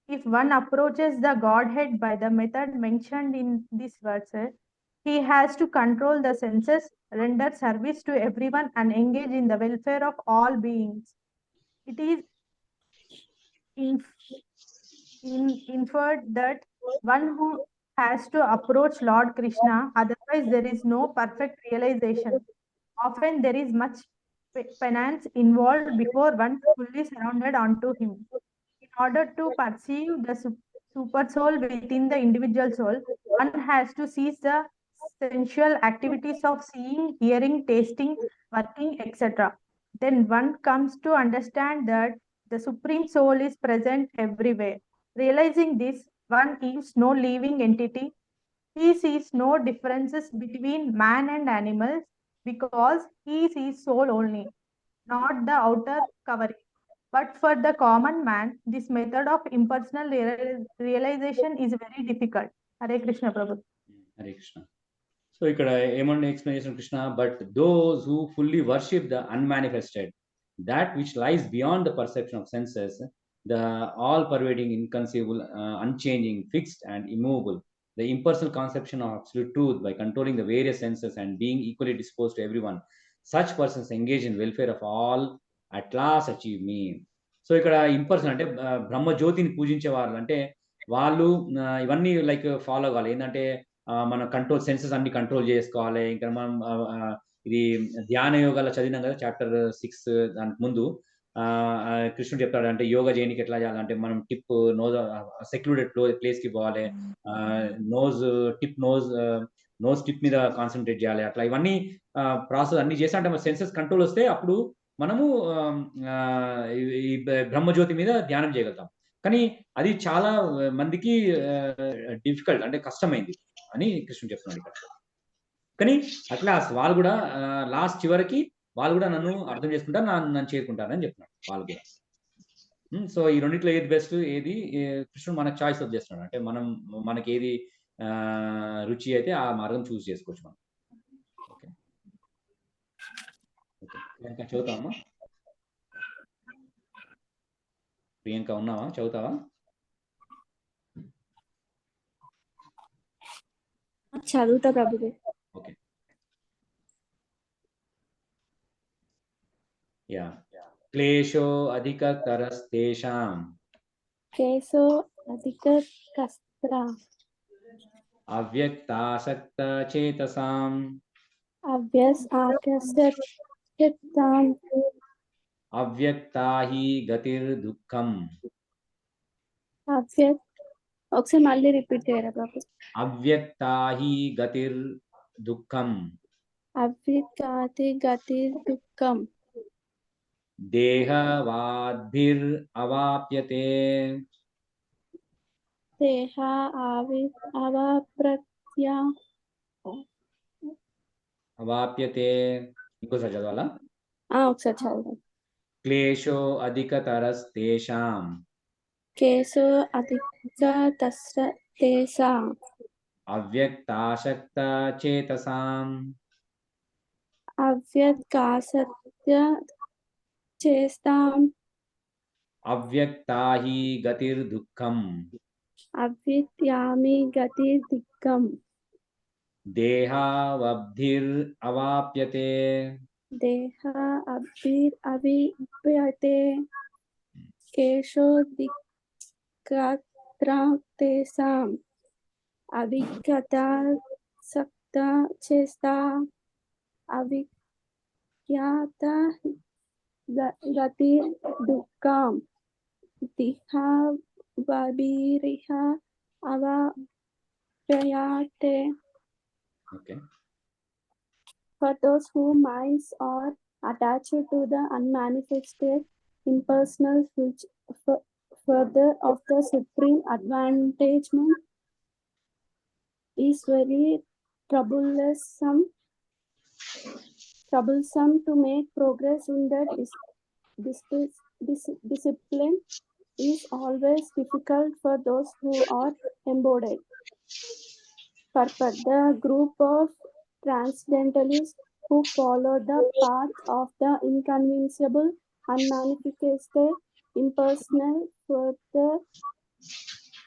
If one approaches the Godhead by the method mentioned in this verse, he has to control the senses, render service to everyone, and engage in the welfare of all beings. It is inferred that one who has to approach Lord Krishna, otherwise, there is no perfect realization. Often, there is much penance involved before one fully surrounded onto him. In order to perceive the super soul within the individual soul, one has to cease the sensual activities of seeing, hearing, tasting, working, etc. Then one comes to understand that the Supreme Soul is present everywhere. Realizing this, one is no living entity. He sees no differences between man and animals because he sees soul only, not the outer covering. But for the common man, this method of impersonal realization is very difficult. Hare Krishna Prabhu. Hare Krishna. So ఇక్కడ ఏమన్నా explain చేసిన Krishna, but those who fully worship the unmanifested, that which lies beyond the perception of senses, the all pervading, inconceivable, unchanging, fixed and immovable, the impersonal conception of absolute truth by controlling the various senses and being equally disposed to everyone, such persons engage in welfare of all at last achieve me. So ఇక్కడ ఇంపర్సన్ అంటే బ్రహ్మజ్యోతిని పూజించే వాళ్ళు అంటే వాళ్ళు ఇవన్నీ like follow కావాలి. ఏంటంటే మన కంట్రోల్ సెన్సెస్ అన్ని కంట్రోల్ చేసుకోవాలి. ఇంకా మనం ఇది ధ్యాన యోగాలో చదివినాం కదా, చాప్టర్ 6 దానికి ముందు కృష్ణుడు చెప్తాడు అంటే యోగా చేయడానికి ఎట్లా చేయాలంటే మనం టిప్ నోజ్ సెక్లూడెడ్ ప్లేస్ కి పోవాలి, నోజ్ టిప్ మీద కాన్సన్ట్రేట్ చేయాలి. అట్లా ఇవన్నీ ప్రాసెస్ అన్ని చేసి అంటే సెన్సెస్ కంట్రోల్ వస్తే అప్పుడు మనము ఈ బ్రహ్మజ్యోతి మీద ధ్యానం చేయగలుగుతాం. కానీ అది చాలా మందికి డిఫికల్ట్, అంటే కష్టమైంది అని కృష్ణుడు చెప్తున్నాడు ఇక్కడ. కానీ అట్లా వాళ్ళు కూడా లాస్ట్ చివరికి వాళ్ళు కూడా నన్ను అర్థం చేసుకుంటారు, నన్ను చేరుకుంటారని చెప్తున్నాడు వాళ్ళు కూడా. సో ఈ రెండిట్లో ఏది బెస్ట్, ఏది కృష్ణుడు మనకు చాయిస్ చేస్తున్నాడు. అంటే మనకి ఏది రుచి అయితే ఆ మార్గం చూస్ చేసుకోవచ్చు మనం. ఓకే ఓకే ప్రియాంక చదువుతావమ్మా? ప్రియాంక ఉన్నావా? చదువుతావా? చదువుతా ప్రభుజీ. Okay yeah. క్లేశో అధికతరస్తేషాం కేశో అధిక కస్త్ర అవ్యక్తాసక్త చేతసాం అవ్యస్ ఆకర్షితాం అవ్యక్తా హి గతిర్దుఃఖం. ఒకసారి మళ్ళీ రిపీట్ చేయరా బాబు? అవ్యక్తా హి గతిర్దుఃఖం. అవ్యక్తాతి గతిర్దుఃఖం. దేహవాద్భిర్ అవాప్యతే. దేహ అవాప్యతే. ఇంకోసారి చదవాలా? ఒకసారి చదవండి. క్లేశో అధికతరస్తేషాం. కేశో అధికతరస్తేషాం. అవ్యక్తాసక్త చేతసాం. అవ్యక్తాసక్త చేస్తాం. అవ్యక్తా హి గతిర్దుఃఖం. అవ్యక్త్యామి గతిర్దుఃఖం. దేహావబ్ధిర్ అవాప్యతే. దేహ అవిప్యతే. కేశోధికతరస్తేషాం. అవిగతాసక్త చేస్తాం. అవిజ్ఞాత గతిర్దుఃఖం. దేహావభిరిహ అవాప్యతే. Okay. For those whose minds are attached to the unmanifested, impersonal further of the supreme advantagement is very troublesome to make progress in the discipline. is always difficult for those who are embodied. Purport: the group of transcendentalists who follow the path of the inconceivable, unmanifested, impersonal further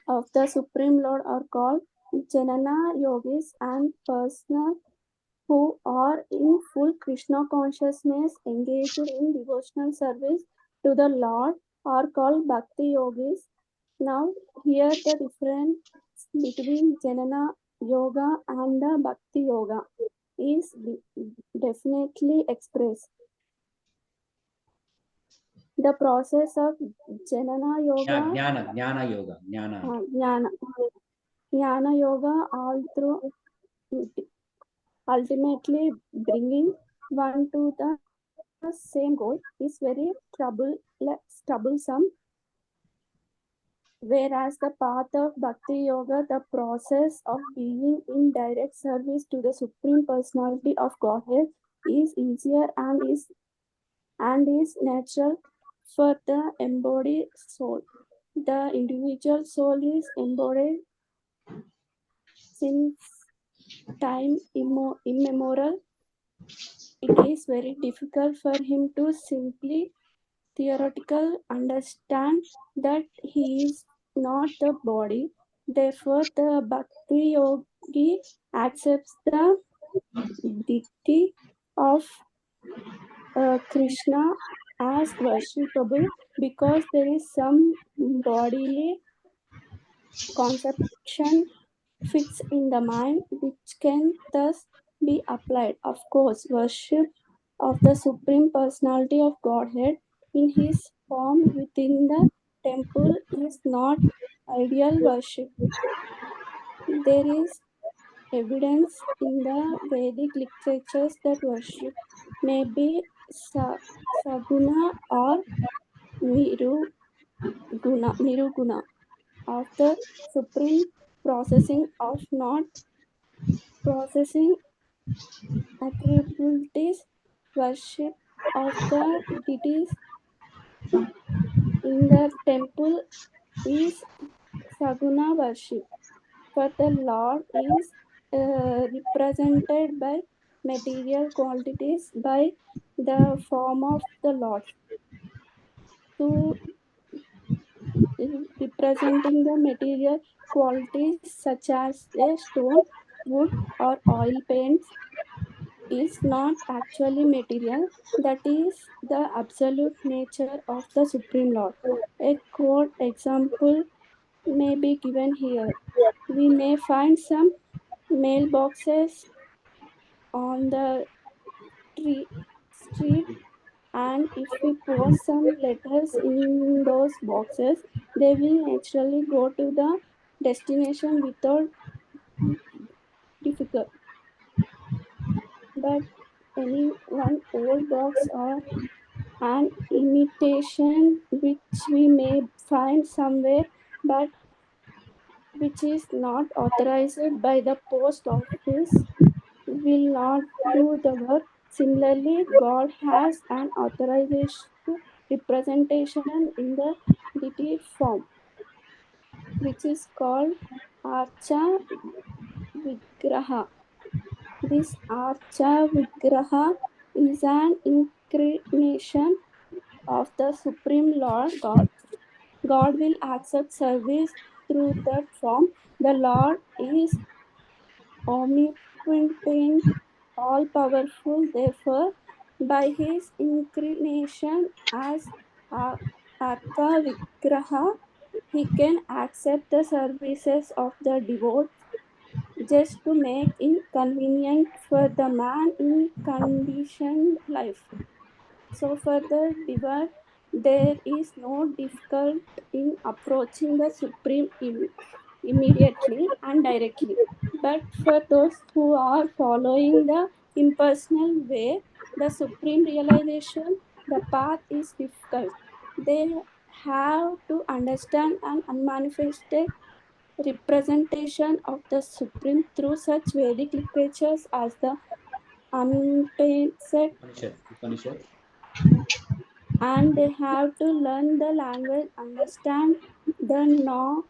of the Supreme Lord are called Jnana yogis, and persons who are in full Krishna consciousness engaged in devotional service to the Lord are called Bhakti yogis. Now, here the difference between Jnana yoga and the Bhakti yoga is definitely expressed. The process of Jnana yoga, Jnana yoga, all through ultimately bringing one to the same goal, is very troublesome. Whereas the path of Bhakti Yoga, the process of being in direct service to the Supreme Personality of Godhead, is easier and is natural for the embodied soul. The individual soul is embodied since time immemorial. It is very difficult for him to simply theoretical understand that he is not the body. Therefore, the Bhakti Yogi accepts the deity of Krishna as worshipable because there is some bodily conception fixed in the mind which can thus be applied. Of course, worship of the Supreme Personality of Godhead in his form within the temple is not ideal worship. There is evidence in the Vedic literatures that worship may be saguna or niruguna of the supreme processing of not processing attributes. Worship of the deities in the temple is saguna worship, for the Lord is represented by material qualities by the form of the Lord. To representing the material qualities such as a stone, wood, or oil paints is not actually material. That is the absolute nature of the Supreme Lord. A quote example may be given here. We may find some mailboxes on the street, and if we post some letters in those boxes, they will naturally go to the destination without difficult. But any one old box or an imitation which we may find somewhere but which is not authorized by the post office will not do the work. Similarly, God has an authorized representation in the deity form, which is called Archa Vigraha. This Archa Vigraha is an incarnation of the Supreme Lord God. God will accept service through that form. The Lord is omnipotent, all powerful. Therefore, by his incarnation as Arka Vigraha, he can accept the services of the devout just to make it convenient for the man in conditioned life. So for the devotee, there is no difficult in approaching the Supreme immediately and directly. But for those who are following the impersonal way, the Supreme realization, the path is difficult. They have to understand an unmanifested representation of the Supreme through such Vedic literatures as the untainted Upanishad. and they have to learn the language, understand the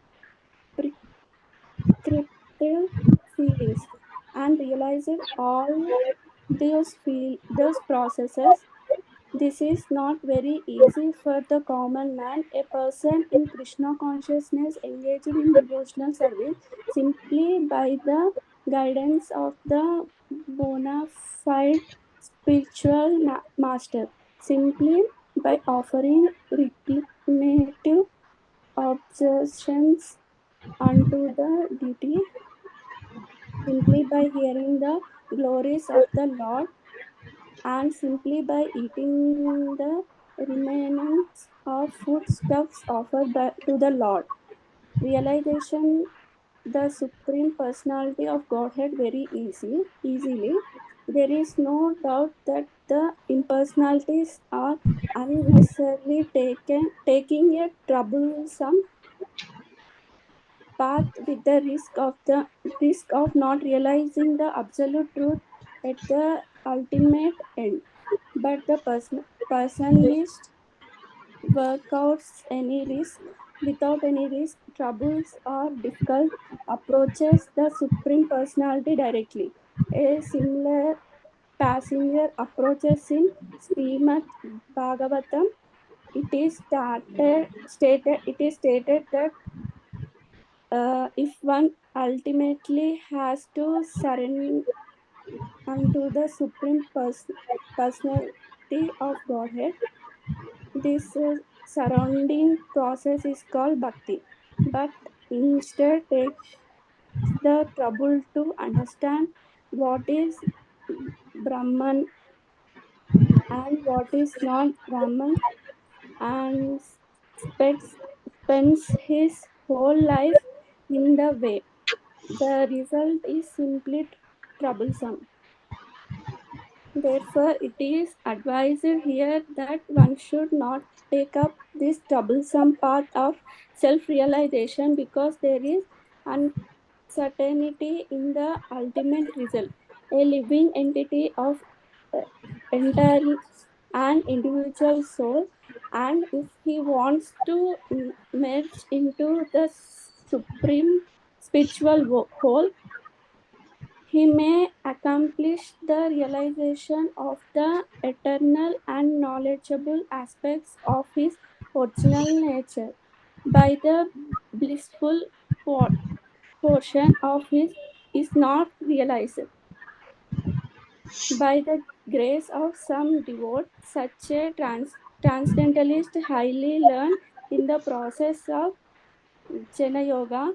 prescriptive feelings, and realize it all those processes. This is not very easy for the common man. A person in Krishna consciousness engaged in devotional service simply by the guidance of the bona fide spiritual master, simply by offering reclinative obsessions unto the deity, simply by hearing the glories of the Lord, and simply by eating the remnants of foodstuffs offered to the Lord. Realization the Supreme Personality of Godhead very easily. There is no doubt that the impersonalities are unnecessarily taking a troublesome path with the risk of not realizing the absolute truth at the ultimate end. But the personalist workouts any risk without any risk, troubles or difficult approaches the Supreme Personality directly. A similar passenger approaches in Srimad Bhagavatam. It is stated that if one ultimately has to surrender unto the Supreme Personality of Godhead, this surrounding process is called bhakti, but instead takes the trouble to understand what is Brahman and what is not Brahman, and spends his whole life in the way. The result is simply troublesome. Therefore, it is advised here that one should not take up this troublesome path of self realization, because there is uncertainty in the ultimate result. A living entity of uh, entire an individual soul, and if he wants to merge into the supreme spiritual whole, he may accomplish the realization of the eternal and knowledgeable aspects of his original nature by the blissful por- portion of his is not realized. By the grace of some devote, such a transcendentalist highly learned in the process of Jnana Yoga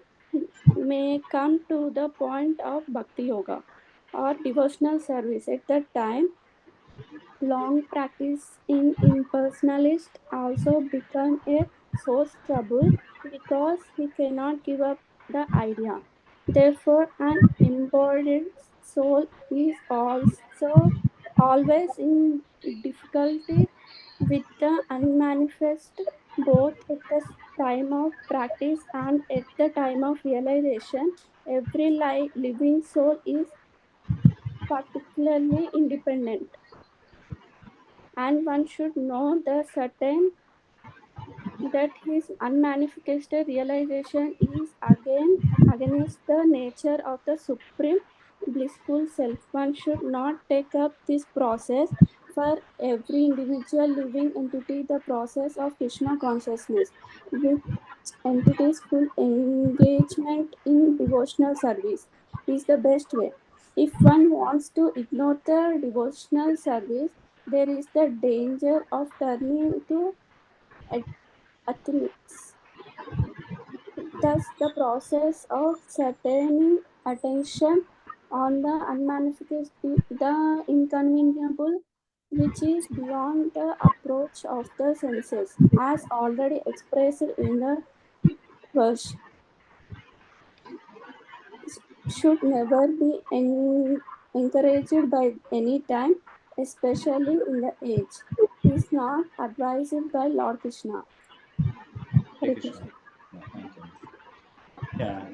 may come to the point of Bhakti Yoga or devotional service. At that time, long practice in impersonalist also become a source trouble, because he cannot give up the idea. Therefore, an embodied soul is also always in difficulty with the unmanifest, both at the time of practice and at the time of realization. Every living soul is particularly independent, and one should know the certain that his unmanifested realization is again against the nature of the supreme blissful self. One should not take up this process. For every individual living entity, the process of Krishna consciousness, which entities full engagement in devotional service, is the best way. If one wants to ignore the devotional service, there is the danger of turning to atheists. Thus, the process of setting attention on the unmanifest, the inconceivable, which is beyond the approach of the senses, as already expressed in the verse, should never be encouraged by any time, especially in the age. Is not advised by Lord Krishna. Hare Hare Krishna. Krishna. Yeah, thank you.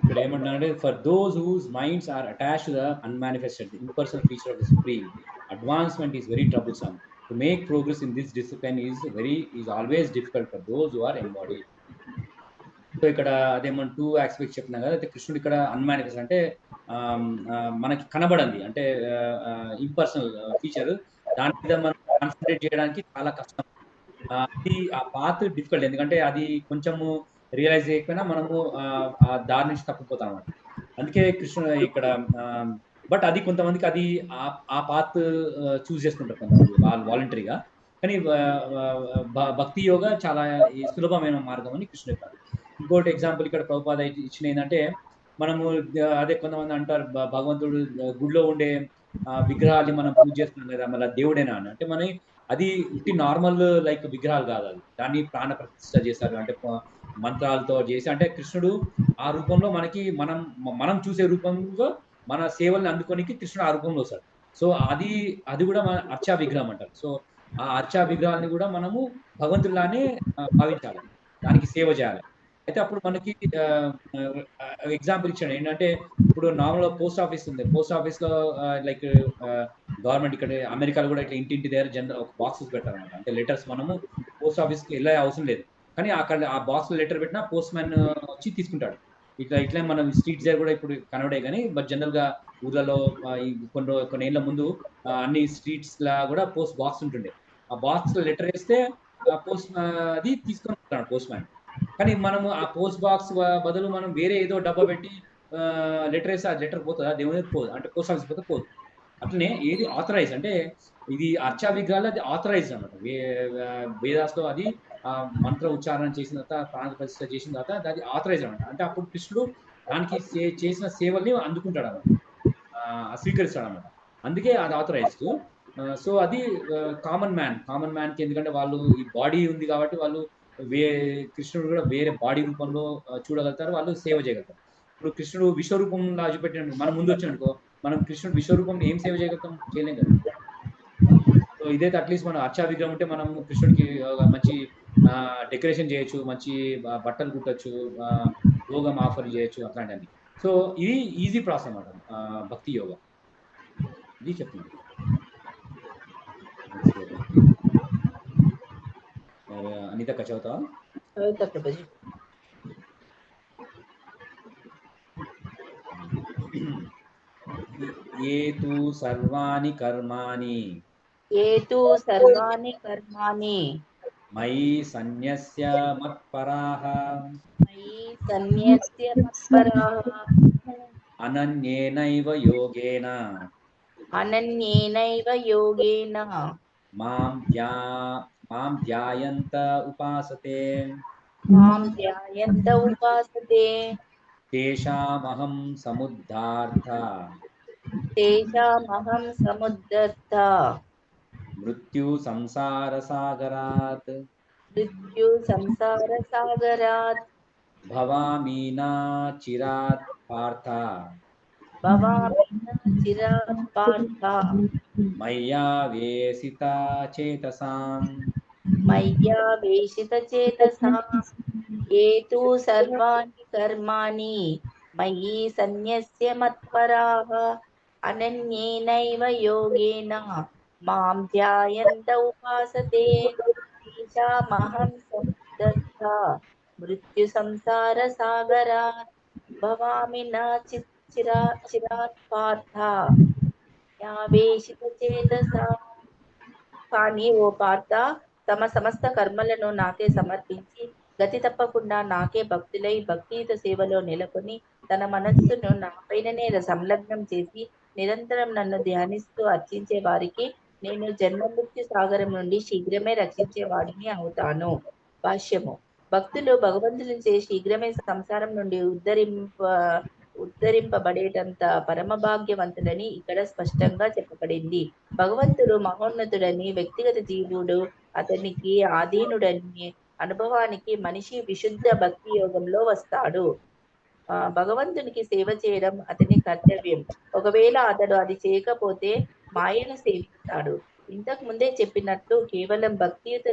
ఇక్కడ ఏమంటున్నారంటే for those whose minds are attached to the unmanifested the impersonal feature of the supreme advancement is very troublesome. To make progress in this discipline is always difficult for those who are embodied. So ఇక్కడ అదేమో 2 aspects చెప్పినా కదా, అయితే కృష్ణుడు ఇక్కడ unmanifest అంటే మనకి కనబడంది అంటే ఇంపర్సనల్ ఫీచర్, దాని మీద మనం కాన్సన్ట్రేట్ చేయడానికి చాలా కష్టం. అది ఆ పాత్ డిఫికల్ట్, ఎందుకంటే అది కొంచెము రియలైజ్ చేయకపోయినా మనము ఆ దారి నుంచి తప్పిపోతాం అన్నమాట. అందుకే కృష్ణుడు ఇక్కడ బట్ అది కొంతమందికి అది ఆ పాత్ చూస్ చేసుకుంటారు కొంతమంది వాళ్ళు వాలంటరీగా. కానీ భక్తి యోగా చాలా సులభమైన మార్గం అని కృష్ణుడు చెప్పారు. ఇంకోటి ఎగ్జాంపుల్ ఇక్కడ ప్రభుపాద ఇచ్చిన ఏంటంటే, మనము అదే కొంతమంది అంటారు భగవంతుడు గుడిలో ఉండే విగ్రహాన్ని మనం పూజ చేస్తున్నాం కదా, మళ్ళీ దేవుడేనా అని. అంటే మన అది ఉట్టి నార్మల్ లైక్ విగ్రహాలు కాదు, అది దాన్ని ప్రాణ ప్రతిష్ఠ చేశారు, అంటే మంత్రాలతో చేసి, అంటే కృష్ణుడు ఆ రూపంలో మనకి మనం చూసే రూపంలో మన సేవల్ని అందుకోనికి కృష్ణుడు ఆ రూపంలో వస్తాడు. సో అది కూడా మన అర్చా విగ్రహం అంటారు. సో ఆ అర్చా విగ్రహాన్ని కూడా మనము భగవంతుడిలానే భావించాలి, దానికి సేవ చేయాలి. అయితే అప్పుడు మనకి ఎగ్జాంపుల్ ఇచ్చాడు ఏంటంటే, ఇప్పుడు నార్మల్ పోస్ట్ ఆఫీస్ ఉంది, పోస్ట్ ఆఫీస్ లో లైక్ గవర్నమెంట్ ఇక్కడ అమెరికాలో కూడా ఇట్లా ఇంటింటి దగ్గర జనరల్ ఒక బాక్సెస్ పెట్టారనమాట. అంటే లెటర్స్ మనము పోస్ట్ ఆఫీస్కి వెళ్ళే అవసరం లేదు, కానీ అక్కడ ఆ బాక్స్ లో లెటర్ పెట్టినా పోస్ట్ మ్యాన్ వచ్చి తీసుకుంటాడు. ఇట్లా మనం స్ట్రీట్స్ దగ్గర కూడా ఇప్పుడు కనబడే, కానీ బట్ జనరల్ గా ఊర్లలో కొన్ని ఏళ్ల ముందు అన్ని స్ట్రీట్స్ లా కూడా పోస్ట్ బాక్స్ ఉంటుండే. ఆ బాక్స్ లో లెటర్ వేస్తే పోస్ట్ అది తీసుకొని ఉంటాడు పోస్ట్ మ్యాన్. కానీ మనము ఆ పోస్ట్ బాక్స్ బదులు మనం వేరే ఏదో డబ్బా పెట్టి లెటర్ వేస్తే ఆ లెటర్ పోతుందా? దేవుని పోదు, అంటే పోస్ట్ ఆఫీస్ పోతే పోదు. అట్లనే ఏది ఆథరైజ్ అంటే ఇది అర్చా విగ్రహాలు అది ఆథరైజ్ అనమాట. వేదాస్లో అది మంత్ర ఉచ్చారణ చేసిన తర్వాత ప్రాణ ప్రతిష్ఠ చేసిన తర్వాత అది ఆథరైజ్ అనమాట. అంటే అప్పుడు కృష్ణుడు దానికి చేసిన సేవల్ని అందుకుంటాడు అనమాట, స్వీకరిస్తాడు అనమాట. అందుకే అది ఆథరైజ్డ్. సో అది కామన్ మ్యాన్కి, ఎందుకంటే వాళ్ళు ఈ బాడీ ఉంది కాబట్టి వాళ్ళు కృష్ణుడు కూడా వేరే బాడీ రూపంలో చూడగలుగుతారు, వాళ్ళు సేవ చేయగలుగుతారు. ఇప్పుడు కృష్ణుడు విశ్వరూపంలో చూపెట్టిన మన ముందు వచ్చానుకో, మనం కృష్ణుడు విశ్వరూపంలో ఏం సేవ చేయగలుగుతాం? చేయలేం కదా. సో ఇదైతే అట్లీస్ట్ మనం అర్చా విగ్రహం ఉంటే మనం కృష్ణుడికి మంచి డెకరేషన్ చేయొచ్చు, మంచి బట్టలు కుట్టచ్చు, యోగం ఆఫర్ చేయొచ్చు, అట్లాంటివన్నీ. సో ఇది ఈజీ ప్రాసెస్ అన్నమాట భక్తి యోగా. ఇది చెప్తున్నాను. అనిత చదువుతావా? చదువుతా ప్రభుజీ. ఏతు సర్వాణి కర్మాణి మయి సన్యస్య మత్పరాః అనన్యేనైవ యోగేన మాం ధ్యాయంత ఉపాసతే తేషామహం సముద్ధర్త మృత్యు సంసార సాగరాత్ భవామీనా చిరాత్ పార్థ మయ్యా వేసిత చేతసాం ఏతు సర్వాణి కర్మాణి మయి సన్యస్య మత్పరాః అనన్యేనైవ యోగేన మాం ధ్యాయంత ఉపాసతే తేషామహం సముద్ధర్త మృత్యు సంసార సాగరాత్ భవామి నా చిరాత్ పార్థ యావేశిత చేతసా. కానీ ఓ పార్థ, తమ సమస్త కర్మలను నాకే సమర్పించి గతి తప్పకుండా నాకే భక్తులై భక్తియుత సేవలో నెలకొని తన మనస్సును నాపైననే సంలగ్నం చేసి నిరంతరం నన్ను ధ్యానిస్తూ అర్చించే వారికి నేను జన్మ మృత్యు సాగరం నుండి శీఘ్రమే రక్షించేవాడిని అవుతాను. భాష్యము. భక్తులు భగవంతునిచే శీఘ్రమే సంసారం నుండి ఉద్ధరింపబడేటంత పరమ భాగ్యవంతుడని ఇక్కడ స్పష్టంగా చెప్పబడింది. భగవంతుడు మహోన్నతుడని, వ్యక్తిగత జీవుడు అతనికి ఆధీనుడని అనుభవానికి మనిషి విశుద్ధ భక్తి యోగంలో వస్తాడు. భగవంతునికి సేవ చేయడం అతని కర్తవ్యం. ఒకవేళ అతడు అది చేయకపోతే మాయను సేవిస్తాడు. ఇంతకు ముందే చెప్పినట్లు కేవలం భక్తియుత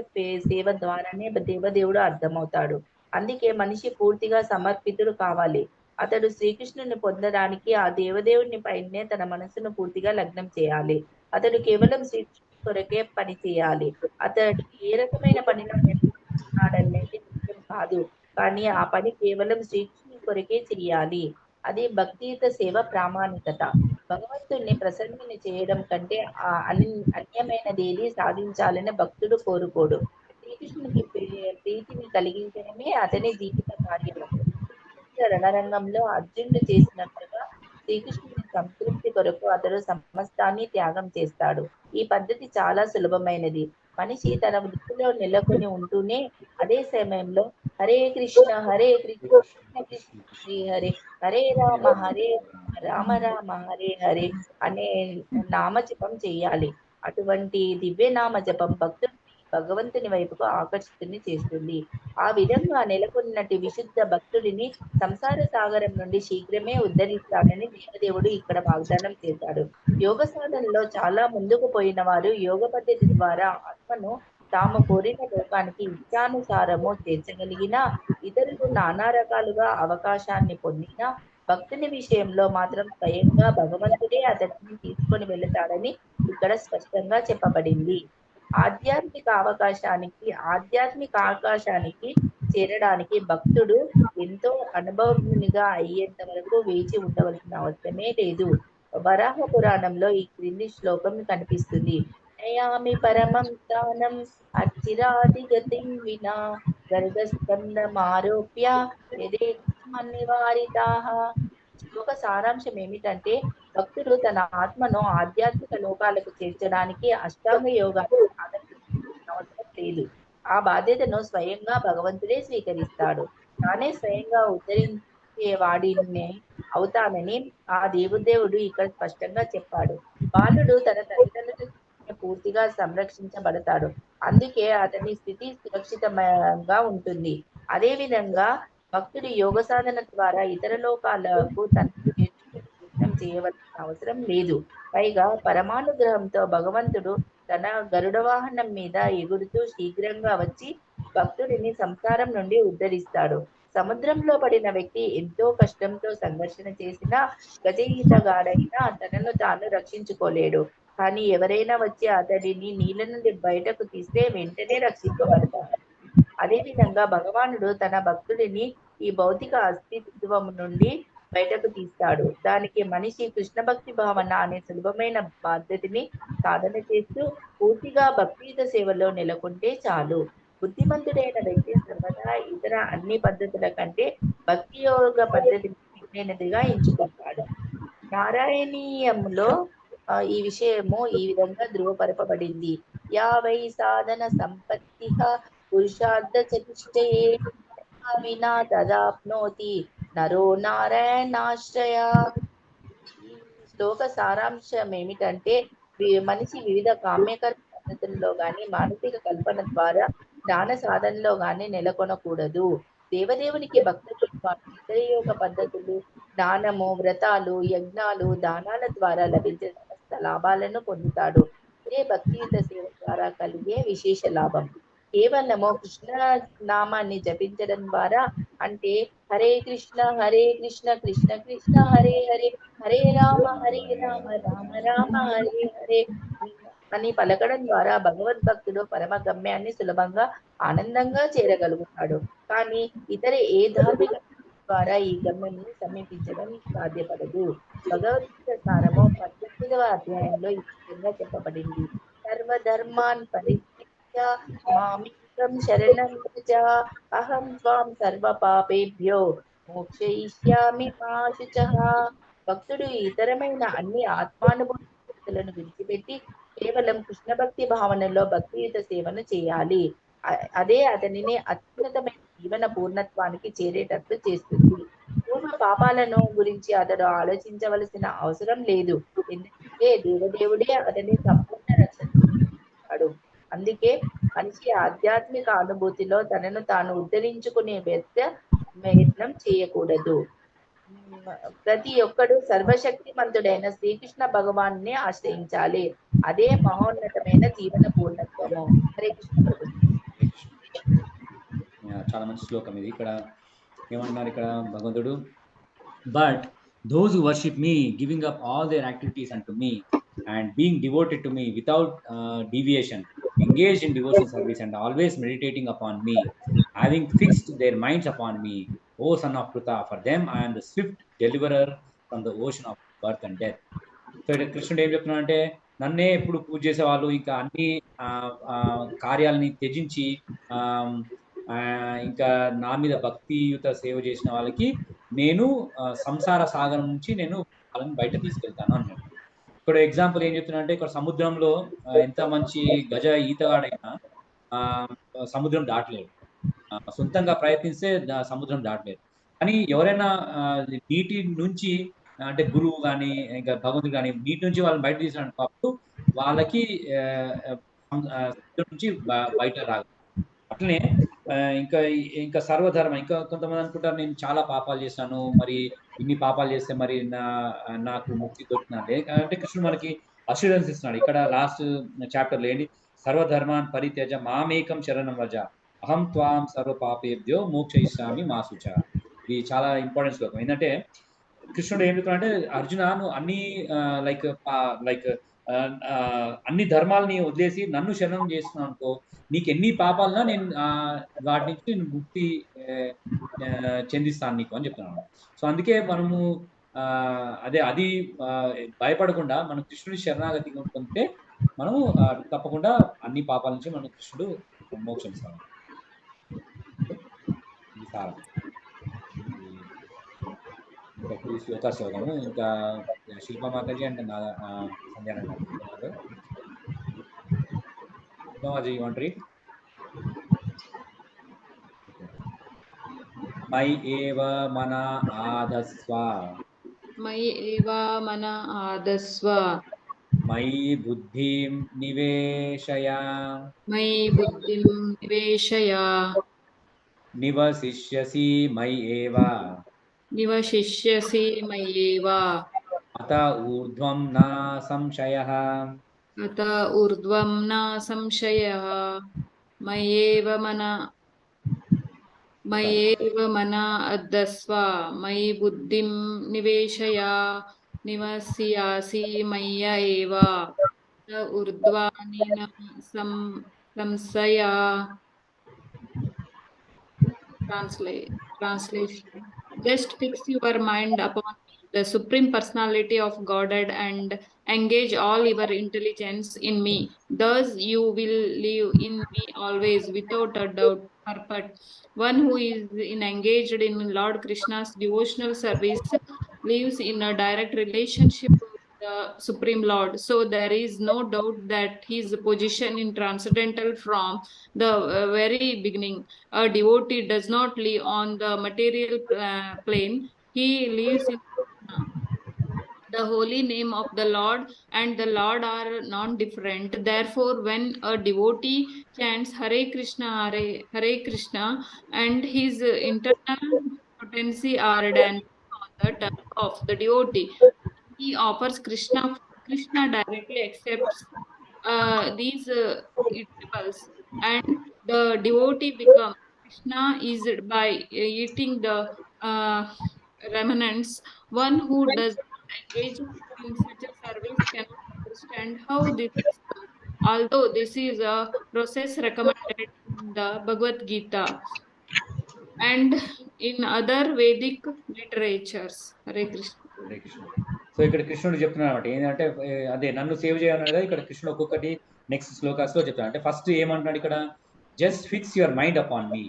సేవ ద్వారానే దేవదేవుడు అర్థమవుతాడు. అందుకే మనిషి పూర్తిగా సమర్పితుడు కావాలి. అతడు శ్రీకృష్ణుని పొందడానికి ఆ దేవదేవుని పైనే తన మనసును పూర్తిగా లగ్నం చేయాలి. అతడు కేవలం కొరకే పని చేయాలి. అతడు ఏ రకమైన పనిలో నిలబడుతున్నాడనేది ముఖ్యం కాదు. కానీ ఆ పని కేవలం శ్రీకృష్ణుని కొరకే చెయ్యాలి. అది భక్తియుత సేవ ప్రామాణికత. భగవంతుణ్ణి ప్రసన్నుని చేయడం కంటే అన్యమైనదేది సాధించాలని భక్తుడు కోరుకోడు. శ్రీకృష్ణునికి ప్రీతిని కలిగించడమే అతని జీవిత కార్యము. రణరంగంలో అర్జునుడు చేసినట్లుగా శ్రీకృష్ణుని సంతృప్తి కొరకు అతడు సమస్తాన్ని త్యాగం చేస్తాడు. ఈ పద్ధతి చాలా సులభమైనది. మనిషి తన వృత్తిలో నెలకొని ఉంటూనే అదే సమయంలో హరే కృష్ణ కృష్ణ కృష్ణ హరే హరే, హరే రామ రామ రామ హరే హరే అనే నామజపం చేయాలి. అటువంటి దివ్యనామ జపం భక్తుడిని భగవంతుని వైపుకు ఆకర్షితుని చేస్తుంది. ఆ విధంగా నెలకొన్నటి విశుద్ధ భక్తుడిని సంసార సాగరం నుండి శీఘ్రమే ఉద్ధరిస్తాడని దేవదేవుడు ఇక్కడ వాగ్దానం చేశాడు. యోగ సాధనలో చాలా ముందుకు పోయిన వారు యోగ పద్ధతి ద్వారా ఆత్మను తాము కోరిన లోకానికి ఇష్టానుసారము చేర్చగలిగిన, ఇతరులు నానా రకాలుగా అవకాశాన్ని పొందిన భక్తుని విషయంలో మాత్రం స్వయంగా భగవంతుడే అతడిని తీసుకొని వెళతాడని ఇక్కడ స్పష్టంగా చెప్పబడింది. ఆధ్యాత్మిక ఆకాశానికి చేరడానికి భక్తుడు ఎంతో అనుభవజ్ఞునిగా అయ్యేంత వరకు వేచి ఉండవలసిన అవసరమే లేదు. వరాహ పురాణంలో ఈ క్రింది శ్లోకం కనిపిస్తుంది. నయామి పరమం స్థానం అచిరాదిగతిం వినా గర్గస్కందమారోప్య యదేకమన్నివారితాః. శ్లోక సారాంశం ఏమిటంటే భక్తుడు తన ఆత్మను ఆధ్యాత్మిక లోకాలకు చేర్చడానికి అష్టాంగ యోగాన్ని అవసరం లేదు. ఆ బాధ్యతను స్వయంగా భగవంతుడే స్వీకరిస్తాడు. తానే స్వయంగా ఉద్ధరించే వాడిని అవుతానని ఆ దేవుడు ఇక్కడ స్పష్టంగా చెప్పాడు. బాలుడు తన తల్లిదండ్రుల పూర్తిగా సంరక్షించబడతాడు. అందుకే అతని స్థితి సురక్షితంగా ఉంటుంది. అదే విధంగా భక్తుడి యోగ సాధన ద్వారా ఇతర లోకాలకు తనను చేర్చుకునే ప్రయత్నం చేయవలసిన అవసరం లేదు. పైగా పరమానుగ్రహంతో భగవంతుడు తన గరుడ వాహనం మీద ఎగురుతూ శీఘ్రంగా వచ్చి భక్తుడిని సంసారం నుండి ఉద్ధరిస్తాడు. సముద్రంలో పడిన వ్యక్తి ఎంతో కష్టంతో సంఘర్షణ చేసినా గజఈతగాడైనా తనను తాను రక్షించుకోలేడు. కానీ ఎవరైనా వచ్చి అతడిని నీళ్ళ నుండి బయటకు తీస్తే వెంటనే రక్షింపబడతాడు. అదేవిధంగా భగవానుడు తన భక్తుడిని ఈ భౌతిక అస్తిత్వం నుండి బయటకు తీస్తాడు. దానికి మనిషి కృష్ణ భక్తి భావన అనే సులభమైన పద్ధతిని సాధన చేస్తూ పూర్తిగా భక్తియుత సేవలో నెలకొంటే చాలు. బుద్ధిమంతుడైన వ్యక్తి సర్వదా ఇతర అన్ని పద్ధతుల కంటే భక్తి యోగ పద్ధతిని మిగిలినదిగా ఎంచుకుంటాడు. నారాయణీయంలో ఈ విషయము ఈ విధంగా ధృవపరపబడింది. యావై సాధన సంపత్తి పురుషార్థ చతుష్టయే వినా తదాప్నోతి నరో నారాయణాశ్రయ. ఈ శ్లోక సారాంశం ఏమిటంటే మనిషి వివిధ కామ్యకర్మ పద్ధతుల్లో గాని మానసిక కల్పన ద్వారా జ్ఞాన సాధనలో గాని నెలకొనకూడదు. దేవదేవునికి భక్తులు ఇతర యోగ పద్ధతులు, జ్ఞానము, వ్రతాలు, యజ్ఞాలు, దానాల ద్వారా లభించే సమస్త లాభాలను పొందుతాడు. ఇదే భక్తియుత సేవ ద్వారా కలిగే విశేష లాభం. కేవలము కృష్ణ నామాన్ని జపించడం ద్వారా, అంటే హరే కృష్ణ కృష్ణ కృష్ణ హరే హరే, హరే రామ రామ రామ హరే హరే అని పలకడం ద్వారా భగవద్భక్తుడు పరమ గమ్యాన్ని సులభంగా ఆనందంగా చేరగలుగుతాడు. కానీ ఇతర ఏ ధార్మిక ద్వారా ఈ గమ్యాన్ని సమీపించడం సాధ్యపడదు. భగవద్గీత సారము 18వ అధ్యాయంలో ఈ విధంగా చెప్పబడింది. సర్వధర్మాన్ పరిత్యజ్య మామేకం శరణం వ్రజ, అహం త్వాం సర్వ పాపేభ్యో మోక్షయిష్యామి మా శుచః. భక్తుడు ఇతరమైన అన్ని ఆత్మానుభూతులను విడిచిపెట్టి కేవలం కృష్ణ భక్తి భావనలో భక్తియుత సేవను చేయాలి. అదే అతనిని అత్యున్నతమైన జీవన పూర్ణత్వానికి చేరేటట్లు చేస్తుంది. పూర్వ పాపాలను గురించి అతడు ఆలోచించవలసిన అవసరం లేదు. ఎందుకంటే దేవదేవుడే అతని సంపూర్ణ రక్షణ. అందుకే మనిషి ఆధ్యాత్మిక అనుభూతిలో తనను తాను ఉద్ధరించుకునే ప్రయత్నం చేయకూడదు. ప్రతి ఒక్కడు సర్వశక్తిమంతుడైన శ్రీకృష్ణ భగవాన్ని ఆశ్రయించాలి. అదే మహోన్నతమైన జీవన పూర్ణత్వము. హరే కృష్ణ ప్రభు. చాలా మంచి శ్లోకం ఇది. ఇక్కడ ఏమంటున్నారు ఇక్కడ భగవంతుడు, but those who worship me giving up all there activities అంటూ మీ and being devoted to me without deviation, engaged in devotional service and always meditating upon me, having fixed their minds upon me, O son of Pruta, for them I am the swift deliverer from the ocean of birth and death. So ఇక్కడ కృష్ణుడు ఏం చెప్తున్నాడు అంటే, నన్నే ఎప్పుడు పూజ చేసేవాళ్ళు ఇంకా అన్ని కార్యాలని త్యజించి ఆ, ఆ, ఇంకా నా మీద భక్తియుత సేవ చేసిన వాళ్ళకి నేను సంసార సాగరం నుంచి నేను వాళ్ళని బయట తీసుకెళ్తాను అన్నాడు. ఇక్కడ ఎగ్జాంపుల్ ఏం చెప్తున్నా అంటే, ఇక్కడ సముద్రంలో ఎంత మంచి గజ ఈతగాడైనా ఆ, సముద్రం దాటలేడు. సొంతంగా ప్రయత్నిస్తే సముద్రం దాటలేరు. కానీ ఎవరైనా నీటి నుంచి అంటే గురువు కానీ ఇంకా భగవంతుడు కానీ నీటి నుంచి వాళ్ళని బయట తీసినప్పుడు వాళ్ళకి సముద్రం నుంచి బయట రాదు. అట్లనే ఇంకా ఇంకా సర్వధర్మ, ఇంకా కొంతమంది అనుకుంటారు నేను చాలా పాపాలు చేశాను, మరి ఇన్ని పాపాలు చేస్తే మరి నాకు ముక్తి దొరుకుతుంది అంటే కృష్ణుడు మనకి అష్యూరెన్స్ ఇస్తున్నాడు. ఇక్కడ లాస్ట్ చాప్టర్లో ఏంటి, సర్వధర్మాన్ పరిత్యజ మామేకం శరణం వ్రజ అహం త్వాం సర్వ పాపేభ్యో మోక్షయిష్యామి మా శుచ. ఇది చాలా ఇంపార్టెంట్ శ్లోకం. ఏంటంటే కృష్ణుడు ఏం చెప్తున్నాడు అంటే, అర్జున నువ్వు అన్ని లైక్ అన్ని ధర్మాలని వదిలేసి నన్ను శరణం చేస్తున్నావు అనుకో, నీకు ఎన్ని పాపాలన్నా నేను వాటి నుంచి నేను ముక్తి చెందిస్తాను నీకు అని చెప్తున్నాను. సో అందుకే మనము అది భయపడకుండా మనం కృష్ణుడి శరణాగతి పొందితే మనం తప్పకుండా అన్ని పాపాల నుంచి మనం కృష్ణుడు మోక్షం ఇస్తాము. ఇది సారం. ఇంకా 2 శ్లోకాస్ చదువుతాము. ఇంకా శిల్ప మాతాజీ అంటే నా సంధ్యారాయణ మాతాజీ. శిల్పమాతాజీ, యు వాంట్ టు రీడ్? మయి ఏవ మన ఆదస్వ, మయి ఏవ మన ఆదస్వ, మయి బుద్ధిం నివేశయ, మయి బుద్ధిం నివేశయ, నివసిష్యసి మయి ఏవ, నివశిష్యసి మయ్యేవ, అత ఊర్ధ్వం నా సంశయః, అత ఊర్ధ్వం నా సంశయః, మయ్యేవ మన అద్దస్వ, మయి బుద్ధిం నివేశయ, నివస్యాసి మయ్య ఏవ, అత ఊర్ధ్వాని నా సంశయః. Translation. Just fix your mind upon the Supreme Personality of Godhead and engage all your intelligence in me. Thus you will live in me always without a doubt. Purport. One who is engaged in Lord Krishna's devotional service lives in a direct relationship with the Supreme Lord. So there is no doubt that his position in transcendental from the very beginning. A devotee does not live on the material plane. He lives in the holy name of the Lord and the Lord are non-different. Therefore, when a devotee chants Hare Krishna, Hare Krishna, and his internal potency are dancing on the tongue of the devotee, he offers Krishna directly accepts these rituals, and the devotee becomes Krishna is by eating the remnants. One who does not engage in such a service cannot understand how this is done, although this is a process recommended in the Bhagavad Gita and in other Vedic literatures. Hare Krishna. Hare Krishna. So ఇక్కడ కృష్ణుడు చెప్తున్నాడు అనమాట ఏంటంటే, అదే నన్ను save చేయాలన్నది ఇక్కడ కృష్ణుడు ఒక్కొక్కటి నెక్స్ట్ శ్లోకాస్ లో చెప్తాడు. అంటే ఫస్ట్ ఏమంటున్నాడు ఇక్కడ, just fix your mind upon me,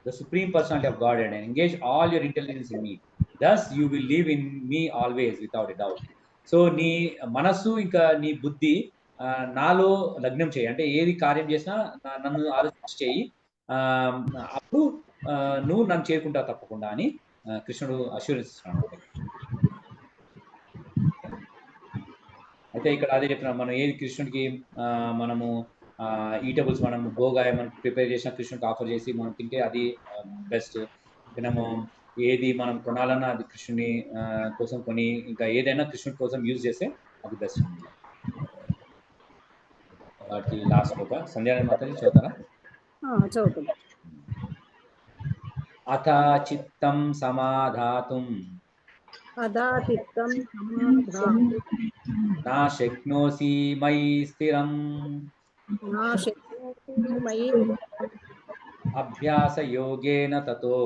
the supreme personality of god and engage all your intelligence in me, thus you will live in me always without a doubt. So నీ మనస్సు ఇంకా నీ బుద్ధి నాలో లగ్నం చేయి, అంటే ఏది కార్యం చేసినా నన్ను ఆలోచించి చేయి, అప్పుడు నువ్వు నన్ను చేరుకుంటావు తప్పకుండా అని కృష్ణుడు అష్యూరెన్స్ ఇస్తున్నాడు. అయితే ఇక్కడ అదే చెప్తున్నాం, మనం ఏది కృష్ణుడికి మనము ఈటబుల్స్ మనము భోగాయ మనకు ప్రిపేర్ చేసిన కృష్ణుడికి ఆఫర్ చేసి మనం తింటే అది బెస్ట్. మనము ఏది మనం కొనాలన్నా అది కృష్ణుని కోసం కొని, ఇంకా ఏదైనా కృష్ణుడి కోసం యూజ్ చేస్తే అది బెస్ట్. వాటి లాస్ట్ ఒక సంధ్యారాయణ మాతాజీ చదువుతారా? చదువుతాం. అథ చిత్తం సమాధాతుం అదాతిత్తం సమాధాతు నా శక్నోసి మయి స్థిరం నా శక్నోతి మయి అభ్యాస యోగేన తతో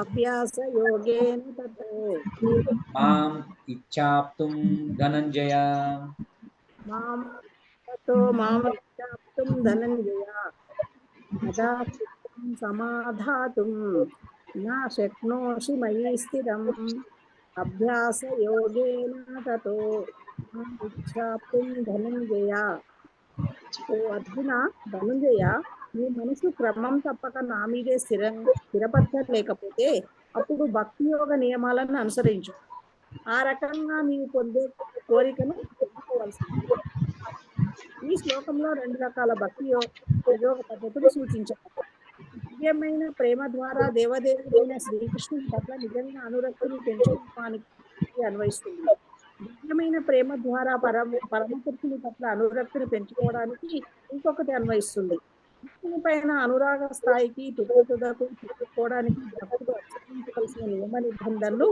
అభ్యాస యోగేన తతో మాం ఇచ్ఛాప్తుం ధనంజయ. మాం తతో మామిచ్ఛాప్తుం ధనంజయ అదాతిత్తం సమాధాతుం నా శక్నోషి మయి స్థిరం అభ్యాస యోగేన తతో మామిచ్ఛాప్తుం ధనంజయ. ఓ అర్జున, ధనుంజయ, నీ మనసు క్రమం తప్పక నా మీదే స్థిరపరచలేకపోతే అప్పుడు భక్తి యోగ నియమాలను అనుసరించు. ఆ రకంగా నీవు పొందే కోరికను తెలుసుకోవాల్సింది. ఈ శ్లోకంలో 2 రకాల భక్తి యోగ పద్ధతులు సూచించారు. దివ్యమైన ప్రేమ ద్వారా దేవదేవుడైన శ్రీకృష్ణుని పట్ల నిజంగా అనురక్తిని పెంచుకోవడానికి అన్వయిస్తుంది. దివ్యమైన ప్రేమ ద్వారా పరమపురుషుని పట్ల అనురక్తిని పెంచుకోవడానికి ఇంకొకటి అన్వయిస్తుంది. కృష్ణుని పైన అనురాగ స్థాయికి తుదకు చెప్పుకోవడానికి భక్తుడు అనుసరించవలసిన నియమ నిబంధనలు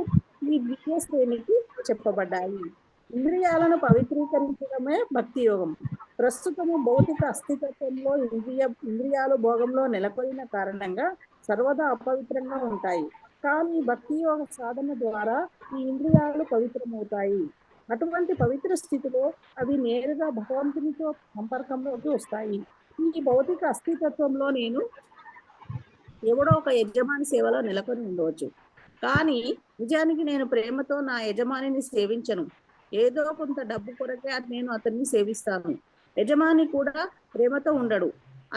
ఈ ద్వితీయ శ్రేణికి చెప్పబడ్డాయి. ఇంద్రియాలను పవిత్రీకరించడమే భక్తి యోగం. ప్రస్తుతము భౌతిక అస్థితత్వంలో ఇంద్రియాలు భోగంలో నెలకొన్న కారణంగా సర్వదా అపవిత్రంగా ఉంటాయి. కానీ భక్తి యోగ సాధన ద్వారా ఈ ఇంద్రియాలు పవిత్రమవుతాయి. అటువంటి పవిత్ర స్థితిలో అవి నేరుగా భగవంతునితో సంపర్కంలోకి వస్తాయి. ఈ భౌతిక అస్థితత్వంలో నేను ఎవడో ఒక యజమాని సేవలో నెలకొని ఉండవచ్చు, కానీ నిజానికి నేను ప్రేమతో నా యజమానిని సేవించను. ఏదో కొంత డబ్బు కొరకే నేను అతన్ని సేవిస్తాను. యజమాని కూడా ప్రేమతో ఉండడు.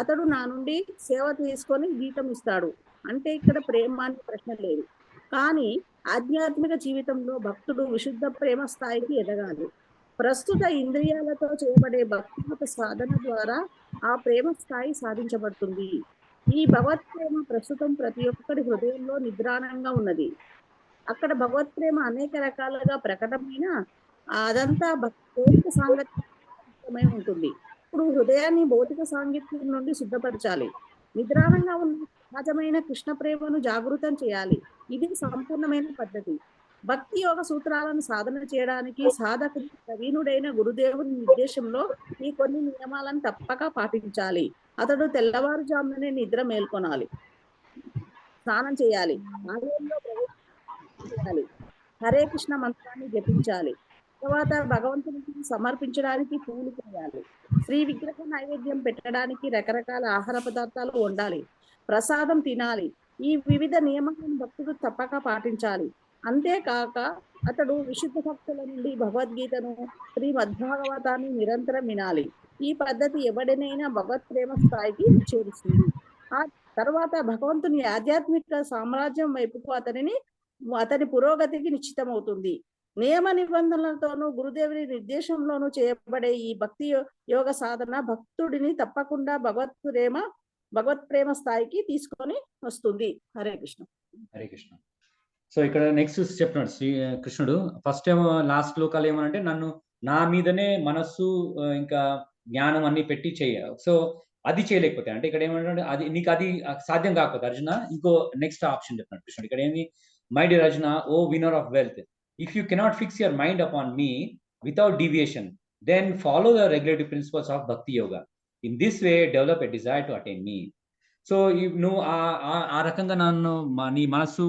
అతడు నా నుండి సేవ తీసుకొని జీతం ఇస్తాడు. అంటే ఇక్కడ ప్రేమ అనే ప్రశ్న లేదు. కానీ ఆధ్యాత్మిక జీవితంలో భక్తుడు విశుద్ధ ప్రేమ స్థాయికి ఎదగాలి. ప్రస్తుత ఇంద్రియాలతో చేయబడే భక్తిగత సాధన ద్వారా ఆ ప్రేమ స్థాయి సాధించబడుతుంది. ఈ భగవత్ ప్రేమ ప్రస్తుతం ప్రతి ఒక్కరి హృదయంలో నిద్రాణంగా ఉన్నది. అక్కడ భగవత్ ప్రేమ అనేక రకాలుగా ప్రకటమైన అదంతా భౌతిక సాంగత్యమై ఉంటుంది. ఇప్పుడు హృదయాన్ని భౌతిక సాంగత్యం నుండి శుద్ధపరచాలి. నిద్రాణంగా ఉన్న సహజమైన కృష్ణ ప్రేమను జాగృతం చేయాలి. ఇది సంపూర్ణమైన పద్ధతి. భక్తి యోగ సూత్రాలను సాధన చేయడానికి సాధకుడు ప్రవీణుడైన గురుదేవుని నిర్దేశంలో ఈ కొన్ని నియమాలను తప్పక పాటించాలి. అతడు తెల్లవారుజామునే నిద్ర మేల్కొనాలి, స్నానం చేయాలి, ఆలయంలో ప్రవేశించాలి, హరే కృష్ణ మంత్రాన్ని జపించాలి. తర్వాత భగవంతునికి సమర్పించడానికి పూలు చేయాలి. శ్రీ విగ్రహ నైవేద్యం పెట్టడానికి రకరకాల ఆహార పదార్థాలు వండాలి, ప్రసాదం తినాలి. ఈ వివిధ నియమాలను భక్తుడు తప్పక పాటించాలి. అంతేకాక అతడు విశుద్ధ భక్తుల నుండి భగవద్గీతను, శ్రీమద్భాగవతాన్ని నిరంతరం వినాలి. ఈ పద్ధతి ఎవడినైనా భగవత్ ప్రేమ స్థాయికి చేరుస్తుంది. ఆ తర్వాత భగవంతుని ఆధ్యాత్మిక సామ్రాజ్యం వైపుకు అతని పురోగతికి నిశ్చితమవుతుంది. నియమ నిబంధనలతోనూ గురుదేవుని నిర్దేశంలోనూ చేయబడే ఈ భక్తి యోగ సాధన భక్తుడిని తప్పకుండా భగవత్ ప్రేమ స్థాయికి తీసుకొని వస్తుంది. హరే కృష్ణ. హరే కృష్ణ. సో ఇక్కడ నెక్స్ట్ చెప్తున్నాడు శ్రీ కృష్ణుడు. ఫస్ట్ ఏమో లాస్ట్ శ్లోకాలు ఏమనంటే నన్ను నా మీదనే మనస్సు ఇంకా జ్ఞానం అన్ని పెట్టి చెయ్య. సో అది చేయలేకపోతే అంటే ఇక్కడ ఏమంటే అది నీకు అది సాధ్యం కాకపోతే అర్జున ఇంకో నెక్స్ట్ ఆప్షన్ చెప్తున్నాడు కృష్ణుడు. ఇక్కడ ఏంది, my dear Arjuna, O winner of wealth, if you cannot fix your mind upon me without deviation, then follow the regulative principles of bhakti yoga. In this way develop a desire to attain me. So నువ్వు ఆ రకంగా నీ మనసు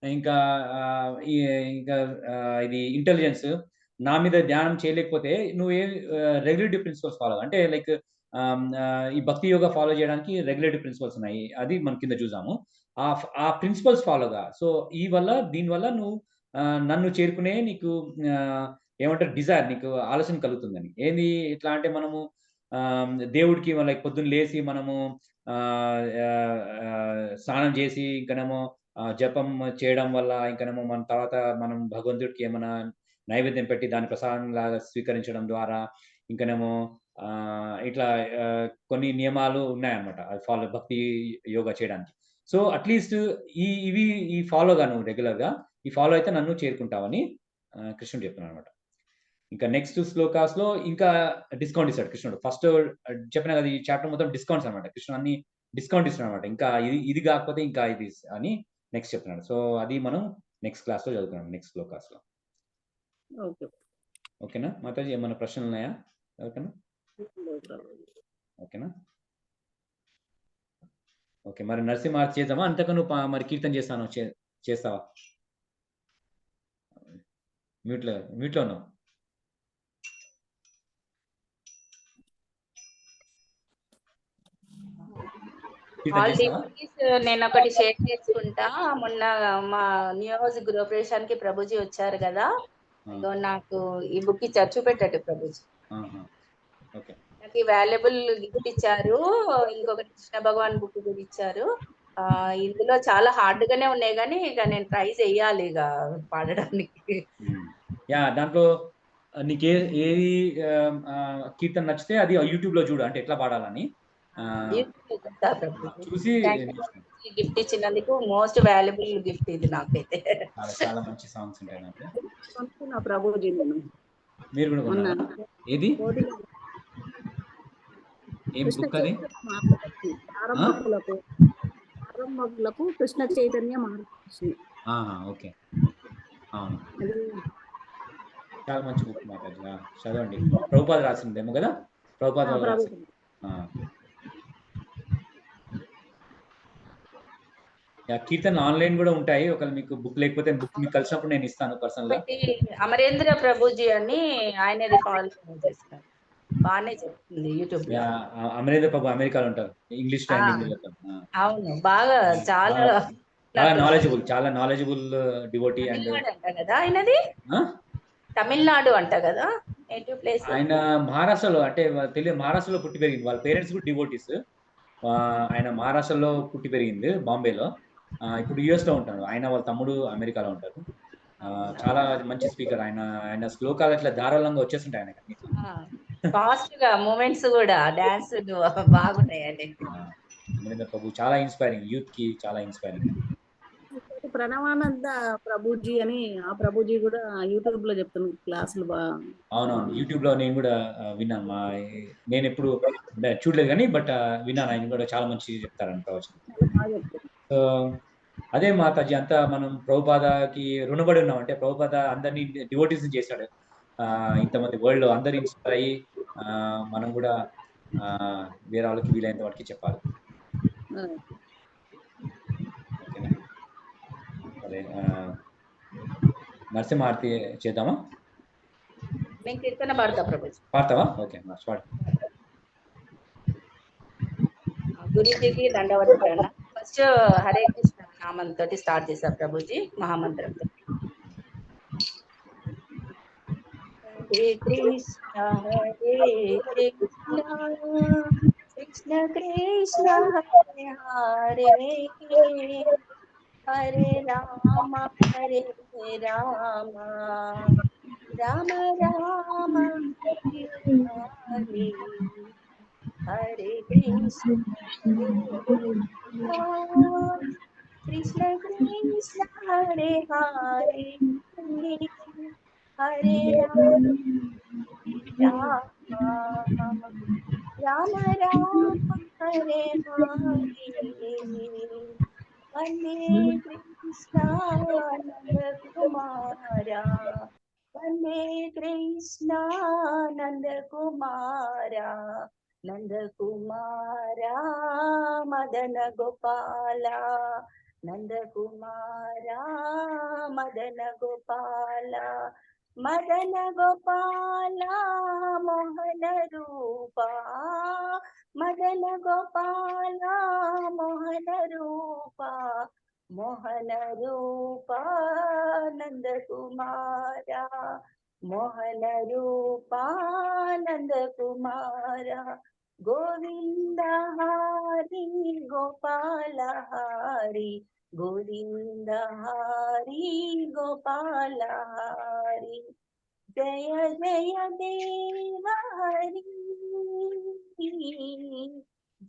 ఇంకా ఇది intelligence నా మీద ధ్యానం చేయలేకపోతే నువ్వు రెగ్యులేటివ్ ప్రిన్సిపల్స్ ఫాలో అంటే లైక్ ఈ భక్తి యోగా ఫాలో చేయడానికి రెగ్యులేటివ్ ప్రిన్సిపల్స్ ఉన్నాయి. అది మన కింద చూసాము. ఆ ప్రిన్సిపల్స్ ఫాలోగా. సో దీనివల్ల నువ్వు నన్ను చేరుకునే నీకు ఏమంటారు డిజైర్, నీకు ఆలోచన కలుగుతుందని. ఏంది ఇట్లా అంటే మనము దేవుడికి లైక్ పొద్దున్న లేచి మనము స్నానం చేసి ఇంకనేమో జపం చేయడం వల్ల ఇంకనేమో మన తర్వాత మనం భగవంతుడికి ఏమైనా నైవేద్యం పెట్టి దాని ప్రసాదం లాగా స్వీకరించడం ద్వారా ఇంకనేమో ఇట్లా కొన్ని నియమాలు ఉన్నాయన్నమాట అది ఫాలో భక్తి యోగా చేయడానికి. సో అట్లీస్ట్ ఈ ఫాలోగా నువ్వు రెగ్యులర్గా ఈ ఫాలో అయితే నన్ను చేరుకుంటావని కృష్ణుడు చెప్తున్నాడు అనమాట. ఇంకా నెక్స్ట్ శ్లోకాస్ లో ఇంకా డిస్కౌంట్ ఇస్తాడు కృష్ణుడు. ఫస్ట్ చెప్పిన కదా ఈ చాప్టర్ మొత్తం డిస్కౌంట్స్ అనమాట. కృష్ణుడు అన్ని డిస్కౌంట్ ఇస్తున్నాడు అనమాట. ఇంకా ఇది కాకపోతే ఇంకా ఇది అని నెక్స్ట్ చెప్తున్నాడు. సో అది మనం నెక్స్ట్ క్లాస్లో చదువుకున్నాం, నెక్స్ట్ శ్లోకాస్లో. ఓకే. ఓకేనా మాతాజీ, ఏమైనా ప్రశ్నలు ఉన్నాయా? ఓకేనా ఓకేనా ఓకే. మరి నరసింహార్తి చేద్దామా? అంతకు నువ్వు మరి కీర్తన చేస్తాను, చేస్తావా? మ్యూట్లో ఉన్నావు. నేను ఒకటి షేర్ చేసుకుంటా. మొన్న మా న్యూస్ గృహప్రవేశానికి ప్రభుజీ వచ్చారు కదా, నాకు ఈ బుక్ ఇచ్చారు, చూపెట్టాడు ప్రభుజీ. నాకు వాల్యుబుల్ గిఫ్ట్ ఇచ్చారు. ఇంకొకటి కృష్ణ భగవాన్ బుక్ కూడా ఇచ్చారు. ఇందులో చాలా హార్డ్ గానే ఉన్నాయి కానీ ఇక నేను ట్రై చెయ్యాలి ఇక పాడడానికి. దాంట్లో నీకు ఏది కీర్తన నచ్చితే అది యూట్యూబ్ లో చూడు, అంటే ఎట్లా పాడాలని చూసి. గిఫ్ట్ ఇచ్చినందుకు మోస్ట్ వాల్యుబుల్ గిఫ్ట్ ఇది నాకైతే. చాలా మంచి సాంగ్స్ ఉంటాయి దాంట్లో. ప్రభుజీ మీరు కూడా కొన్నారా? ఏది ఏం బుక్ అది? ఆరంభకులకు కృష్ణ చైతన్య మార్గదర్శి. ఓకే, అవును, చాలా మంచి బుక్ మాతాజీ, చదవండి. ప్రభుపాద రాసిందేమో కదా, ప్రభుపాద రాసింది. కీర్తన ఆన్లైన్ కూడా ఉంటాయి. ఒకవేళ మీకు బుక్ లేకపోతే బుక్ మీకు కలిసినప్పుడు నేను ఇస్తాను పర్సనల్ గా. అమరేంద్ర ప్రభుజీ అని ఆయనది ఫాలో చేస్తారు, బాగానే చెప్తుంది యూట్యూబ్ లో. అమరేంద్ర ప్రభు అమెరికాలో ఉంటారు, ఇంగ్లీష్ టు హిందీ చెప్తారు. అవును, బాగా చాలా నాలెడ్జబుల్, చాలా నాలెడ్జబుల్ డివోటీ. అండ్ అంట కదా ఆయనది తమిళనాడు అంట కదా నేటివ్ ప్లేస్. ఆయన మహారాష్ట్రలో, అంటే తెలియదు, మహారాష్ట్రలో పుట్టి పెరిగింది. వాళ్ళ పేరెంట్స్ కూడా డివోటీస్. ఆయన మహారాష్ట్రలో పుట్టి పెరిగింది, బాంబేలో. ఇప్పుడు యుఎస్ లో ఉంటారు. ఆయన వాళ్ళ తమ్ముడు అమెరికాలో ఉంటారు. చాలా మంచి స్పీకర్ ఆయన. ఆయన శ్లోకాలు అట్లా ధారాళంగా వచ్చేస్తుంటాయి ఆయనకి. ఫాస్ట్ గా మూమెంట్స్ కూడా, డాన్స్ బాగున్నాయండి. అమరేంద్ర ప్రభు చాలా ఇన్స్పైరింగ్, యూత్ కి చాలా ఇన్స్పైరింగ్. ప్రణవానంద ప్రభుజీ అని, ఆ ప్రభుజీ కూడా యూట్యూబ్ లో చెప్తాను క్లాసులు బాగా. అవునవును, యూట్యూబ్ లో నేను కూడా విన్నాను. నేను ఎప్పుడు చూడలేదు కానీ బట్ విన్నాను, ఆయన కూడా చాలా మంచి చెప్తారని ప్రవచనం. సో అదే మాతాజీ, అంతా మనం ప్రభుపాదకి రుణపడి ఉన్నాం. అంటే ప్రభుపాద అందరినీ డివోటీస్ చేశాడు. ఇంతమంది వరల్డ్ లో అందరు ఇన్స్పైర్ అయ్యి మనం కూడా వేరే వాళ్ళకి వీలైనంత వాటికి చెప్పాలి. ఓకేనా, సరే. నరసింహారతి చేద్దామా? నేను కీర్తన పాడతా ప్రభుజీ. పాడతావా? ఓకే, పాడు. గురుజీకి దండవత. ఫస్ట్ హరే కృష్ణ నామంతో స్టార్ట్ చేశా ప్రభుజీ, మహామంత్రంతో. హరే కృష్ణ హరే కృష్ణ కృష్ణ కృష్ణ హరే హరే హరే రామ హరే రామ రామ రామ హరే హరే హరే కృష్ణ కృష్ణ కృష్ణ హరే హరే హరే రామ రామ రామ హరే హరే వందే కృష్ణానంద కుమారా వందే కృష్ణానంద కుమారా నంద కుమారా మదన గోపాల నంద కుమారా మదన గోపాల మదన గోపాల మోహన రూపా మదన గోపాల మోహన రూపా మోహన రూపా నంద కుమారా మోహన రూపా నంద కుమారా గోవింద హరి గోపాల హరి గోవింద హరి గోపాల హరి జయ జయ దేవ హరి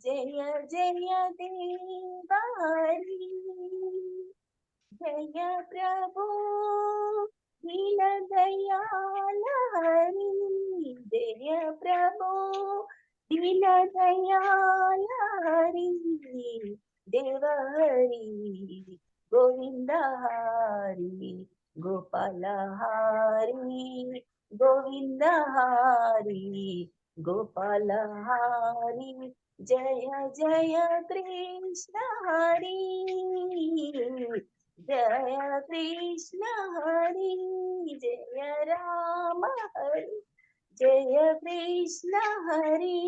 జయ జయ దేవ హరి జయ ప్రభు దీన దయాల హరి జయ ప్రభు దీన దయాల హరి దేవ హరి గోవింద హరి గోపాల హరి గోవింద హరి గోపాల హరి జయ జయ కృష్ణ హరి జయ కృష్ణ హరి జయ రామ హరి జయ కృష్ణ హరి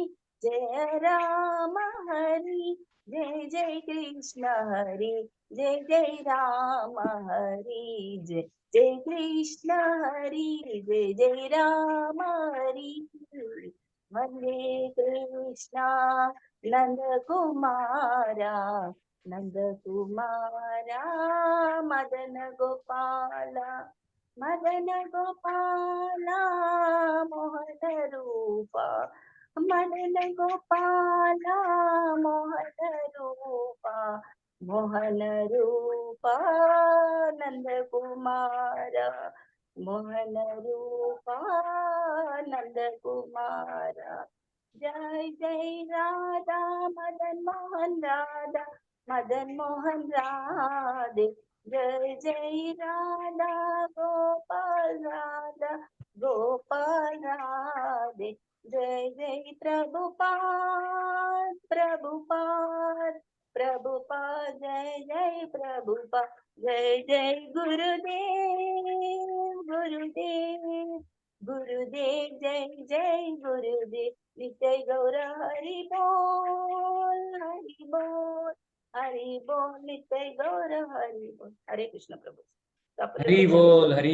జయ రామ హరి జయ జయ కృష్ణ హరి జయ జయ రామ హరి జయ జయ కృష్ణ హరి జయ జయ రామ హరి వందే కృష్ణ నంద కుమారా నంద కుమారా మదన గోపాల మదన గోపాల మోహన రూప మదన గోపాల మోహన రూప మోహన రూప నంద కుమార మోహన రూప నంద కుమార జయ జయ రాధా మదన్ మోహన్ రాధా మదన్ మోహన్ రాధే జయ జయ రాధా గోపాల్ రాధా గోపాల్ రాధే जय जय प्रभुपाद प्रभुपाद प्रभुपाद जय जय प्रभुपाद जय जय गुरुदेव गुरुदेव गुरुदेव जय जय गुरुदेव नित्य गौर हरि बोल नित्य गौर हरि बोल हरे कृष्ण प्रभु హరి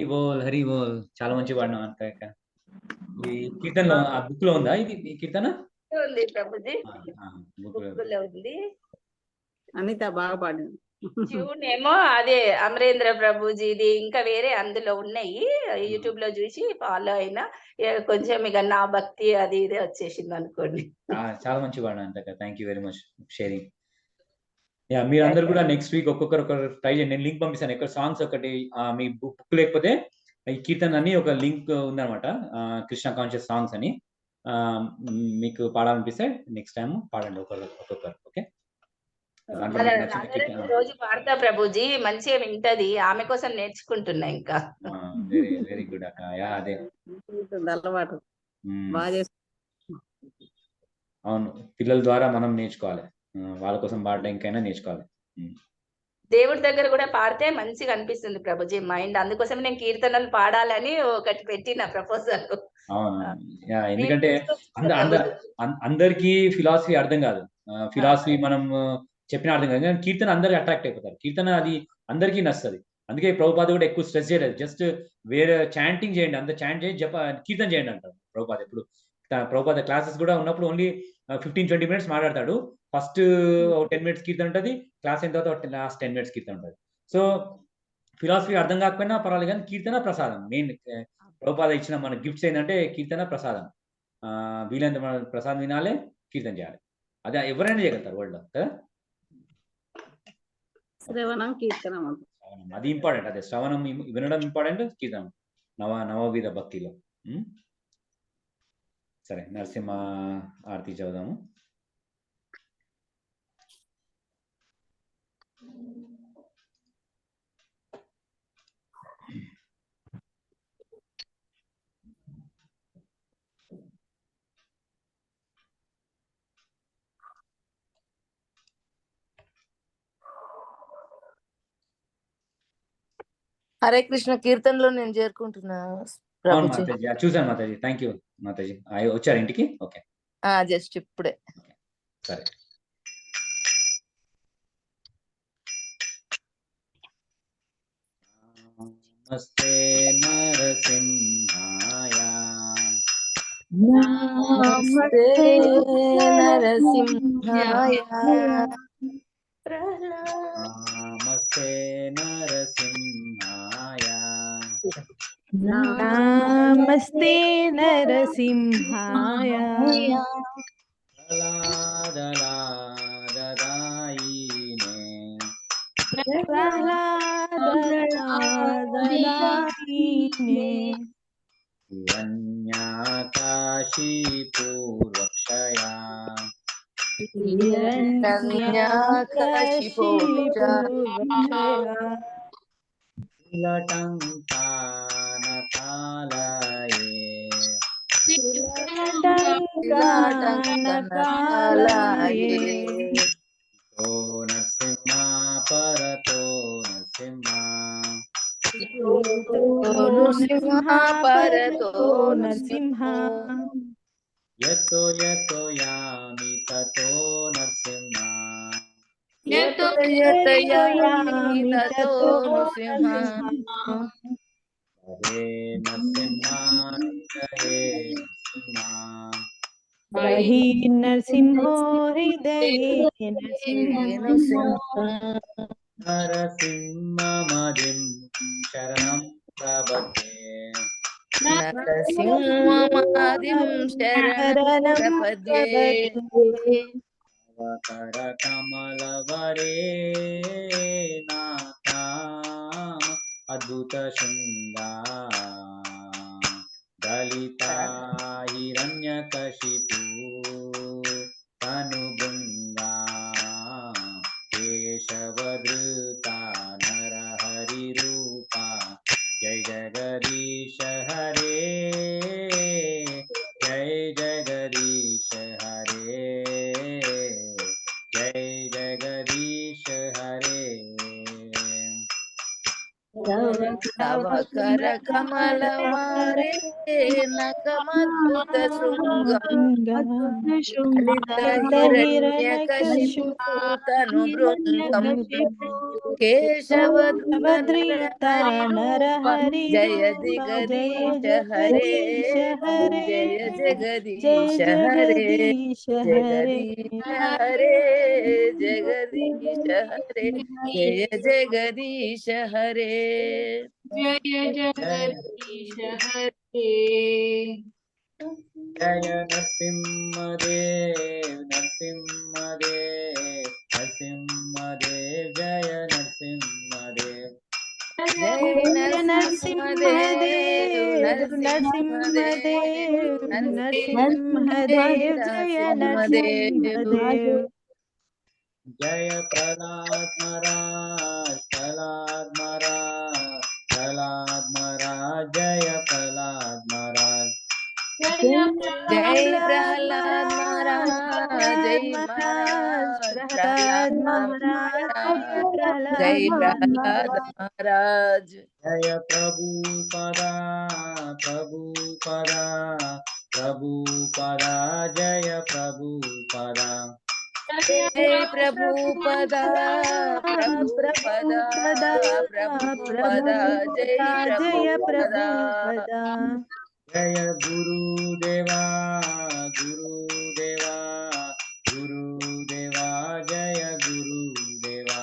బోల్ చాలా మంచి పాడినాం అంత ఈ కీర్తనలో ఆ బుక్ లో ఉందా ఇది కీర్తన ఉంది ప్రభుజీ బుక్ లో ఉంది అనిత బాగా పాడింది ట్యూన్ ఏమో అదే అమరేంద్ర ప్రభుజీది ఇంకా వేరే అందులో ఉన్నాయి యూట్యూబ్ లో చూసి ఫాలో అయినా కొంచెం ఇక నా భక్తి అది ఇది వచ్చేసింది అనుకోండి చాలా మంచి పాడినా అంత thank you very much sharing మీరు అందరు కూడా నెక్స్ట్ వీక్ ఒక్కొక్కరు ట్రై చేయండి నేను లింక్ పంపిస్తాను ఎక్కడ సాంగ్స్ ఒకటి మీ బుక్ లేకపోతే ఈ కీర్తన అని ఒక లింక్ ఉందన్నమాట కృష్ణ కాన్షియస్ సాంగ్స్ అని మీకు పాడాలనిపిస్తే నెక్స్ట్ టైం పాడండి ఒక్కొక్కరు ఓకే రోజు పాడతా ప్రభుజీ మంచిగా వింటది ఆమె కోసం నేర్చుకుంటున్నా ఇంకా వెరీ వెరీ గుడ్ అక్క అదే అలవాటు బాగా అవును పిల్లల ద్వారా మనం నేర్చుకోవాలి వాళ్ళ కోసం పాడడం ఇంకైనా నేర్చుకోవాలి దేవుడి దగ్గర కూడా పాడితే మంచిగా అనిపిస్తుంది ప్రభుజీ మైండ్ అందుకోసం నేను కీర్తనలు పాడాలని ఒకటి పెట్టిన ప్రపోజల్ అవును ఎందుకంటే అందరికి ఫిలాసఫీ అర్థం కాదు ఫిలాసఫీ మనం చెప్పిన అర్థం కాదు కానీ కీర్తన అందరికి అట్రాక్ట్ అయిపోతారు కీర్తన అది అందరికీ నచ్చుతుంది అందుకే ప్రభుపాద కూడా ఎక్కువ స్ట్రెస్ చేయలేదు జస్ట్ వేరే చాంటింగ్ చేయండి అంత చాంట్ చేసి కీర్తన చేయండి అంటారు ప్రభుపాద ఎప్పుడు ప్రభుపాద క్లాసెస్ కూడా ఉన్నప్పుడు ఓన్లీ 15-20 minutes మాట్లాడతాడు ఫస్ట్ 10 minutes కీర్తన ఉంటుంది క్లాస్ అయిన తర్వాత లాస్ట్ 10 minutes కీర్తన ఉంటుంది సో ఫిలాసఫీ అర్థం కాకపోయినా పర్వాలేదు కానీ కీర్తన ప్రసాదం మెయిన్ ప్రభుపాద ఇచ్చిన మన గిఫ్ట్స్ ఏంటంటే కీర్తన ప్రసాదం వీలైనంత మన ప్రసాదం వినాలే కీర్తన చేయాలి అదే ఎవరైనా చేయగలుగుతారు వరల్డ్ కదా శ్రవణం కీర్తనం అది ఇంపార్టెంట్ అదే శ్రవణం వినడం ఇంపార్టెంట్ కీర్తనం నవవిధ భక్తిలో సరే నరసింహ ఆరతి చదువుదాము హరే కృష్ణ కీర్తనలో నేను చేరుకుంటున్నా చూసాను మాతాజీ థ్యాంక్ యూ మాతాజీ వచ్చారు ఇంటికి ఓకే జస్ట్ ఇప్పుడే సరే నమస్తే నరసింహాయ నమస్తే నరసింహాయ నమస్తే నరసింహాయ నమస్తే నరసింహాయ ప్రహ్లాదదాయినే హిరణ్యాకాశీ పూర్వక్షయా హిరణ్యకశిపో చ లంకానకాలయే ఓ నరసింహ పరతో నరసింహ నృసింహ పరతో నరసింహ యతో యతో యామి తతో నరసింహ యతో యతయామి తతో నృసింహ హరే నరసింహ హరే నరసింహ రహి నరసింహో హృదయే నరసింహ నరసింహమదిం శరణం ప్రపద్యే నరసింహమాదిం శరణం ప్రపద్యే అవకర కమలవరే నాథ అద్భుత శృంగా దళిత హిరణ్యకశిపు తనుబృంగా కేశవధృత నరహరి రూప జయ జగదీశ హరే జయ జగదీశ హరే జయ జగదీశ హరే తవ కర కమలవారే నకమద్భుత శృంగం లలిత హిరణ్యకశిపు తను బృంగం కేశవధృత నరహరి జయ జగదీశ హరే జయ జగదీశ హరే జగదీశ హరే జగదీశ హరే జయ జగదీశ హరే జయ జగదీశ హరే జయ నరసింహదేవ్ నరసింహదేవ్ నరసింహదేవ్ జయ నరసింహదేవ్ జయ నరసింహదేవ్ నరసింహదేవ్ నరసింహదేవ్ జయ నరసింహదేవ్ జయ ప్రహ్లాద్ మహారాజ్ ప్రహ్లాద్ మహారాజ్ ప్రహ్లాద్ మహారాజ్ జయ ప్రహ్లాద్ మహారాజ్ జై ప్రహ్లాద్ మహారాజ్ జై మహారాజ్ ప్రహ్లాద్ మహారాజ్ జై ప్రహ్లాద్ మహారాజ్ జయ ప్రభుపద ప్రభుపద ప్రభుపద జయ ప్రభుపద జై ప్రభుపద ప్రభుపద ప్రభుపద జై ప్రభుపద జయ గురుదేవా గురుదేవా గురుదేవా జయ గురుదేవా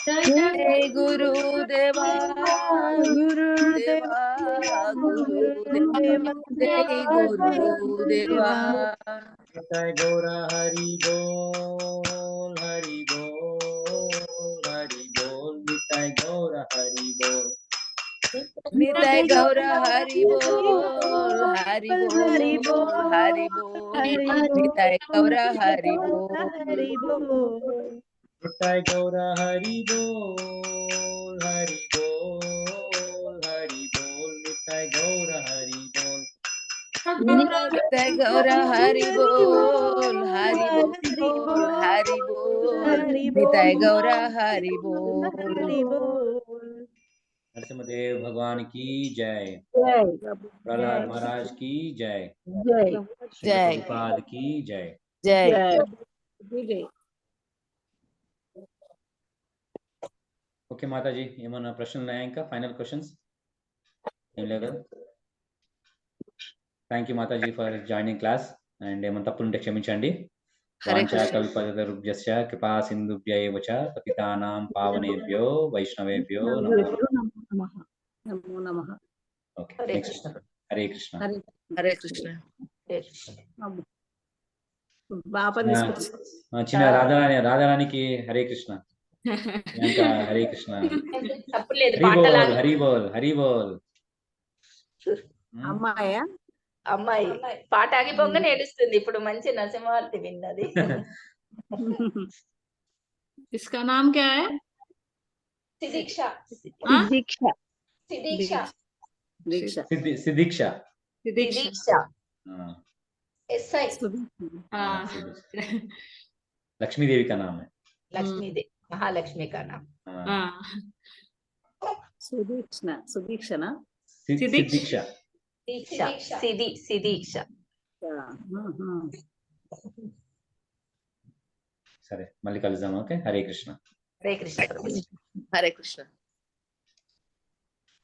జై గురుదేవా గురుదేవా గురుదేవా జై గురుదేవా జయ గౌర హరి బోల్ హరి బోల్ హరి బోల్ నితాయ్ గౌర హరి బోల్ నితాయ్ గౌర హరి బోల్ హరి బోల్ హరి బోల్ నితాయ్ గౌర హరి బోల్ నితాయ్ గౌర హరి బోల్ హరి బోల్ హరి బోల్ నితాయ్ గౌర హరి బోల్ నితాయ్ గౌర హరి బోల్ హరి బోల్ హరి బోల్ నితాయ్ గౌర హరి బోల్ नरसिंहदेव भगवान की जय प्रहलाद महाराज की जय जय प्रभुपाद की जय जय ఓకే మాతాజీ ఏమన్నా ప్రశ్నలు ఉన్నాయా ఇంకా ఫైనల్ క్వశ్చన్స్ ఏం లేదు thank you Mataji for joining class and ఏమన్నా తప్పులు ఉంటే క్షమించండి కల్పతరుభ్యశ్చ కృపా సింధుభ్యైవ చ పతితానాం పావనేభ్యో వైష్ణవేభ్యో నమః నమో నమః ఓకే నెక్స్ట్ హరే కృష్ణ హరే కృష్ణ బాపని తీసుకొచ్చి చిన్న రాధారానికి హరే కృష్ణ హరే కృష్ణ హరి బోల్ హరి బోల్ హరి బోల్ అమ్మాయా అమ్మాయి పాట ఆగిపోగానే ఏడుస్తుంది ఇప్పుడు మంచి నరసింహార్తి విన్నది इसका नाम क्या है? సిదీక్ష हाँ? సిద్ధీక్ష సిదీక్ష దీక్ష సిద్ధీక్ష దీక్ష సిదీక్ష हाँ, ఎస్ఐ हाँ सिद्धीक्षा। लक्ष्मीदेवी का नाम है। లక్ష్మీదేవి మహాలక్ష్మి का नाम हाँ, हाँ సుదీక్షణ सिद्धीक्षा। దీక్ష సిదీక్ష సరే మళ్ళీ కలుద్దాం. ఓకే, హరే కృష్ణ. హరే కృష్ణ ప్రభుజీ. హరే కృష్ణ.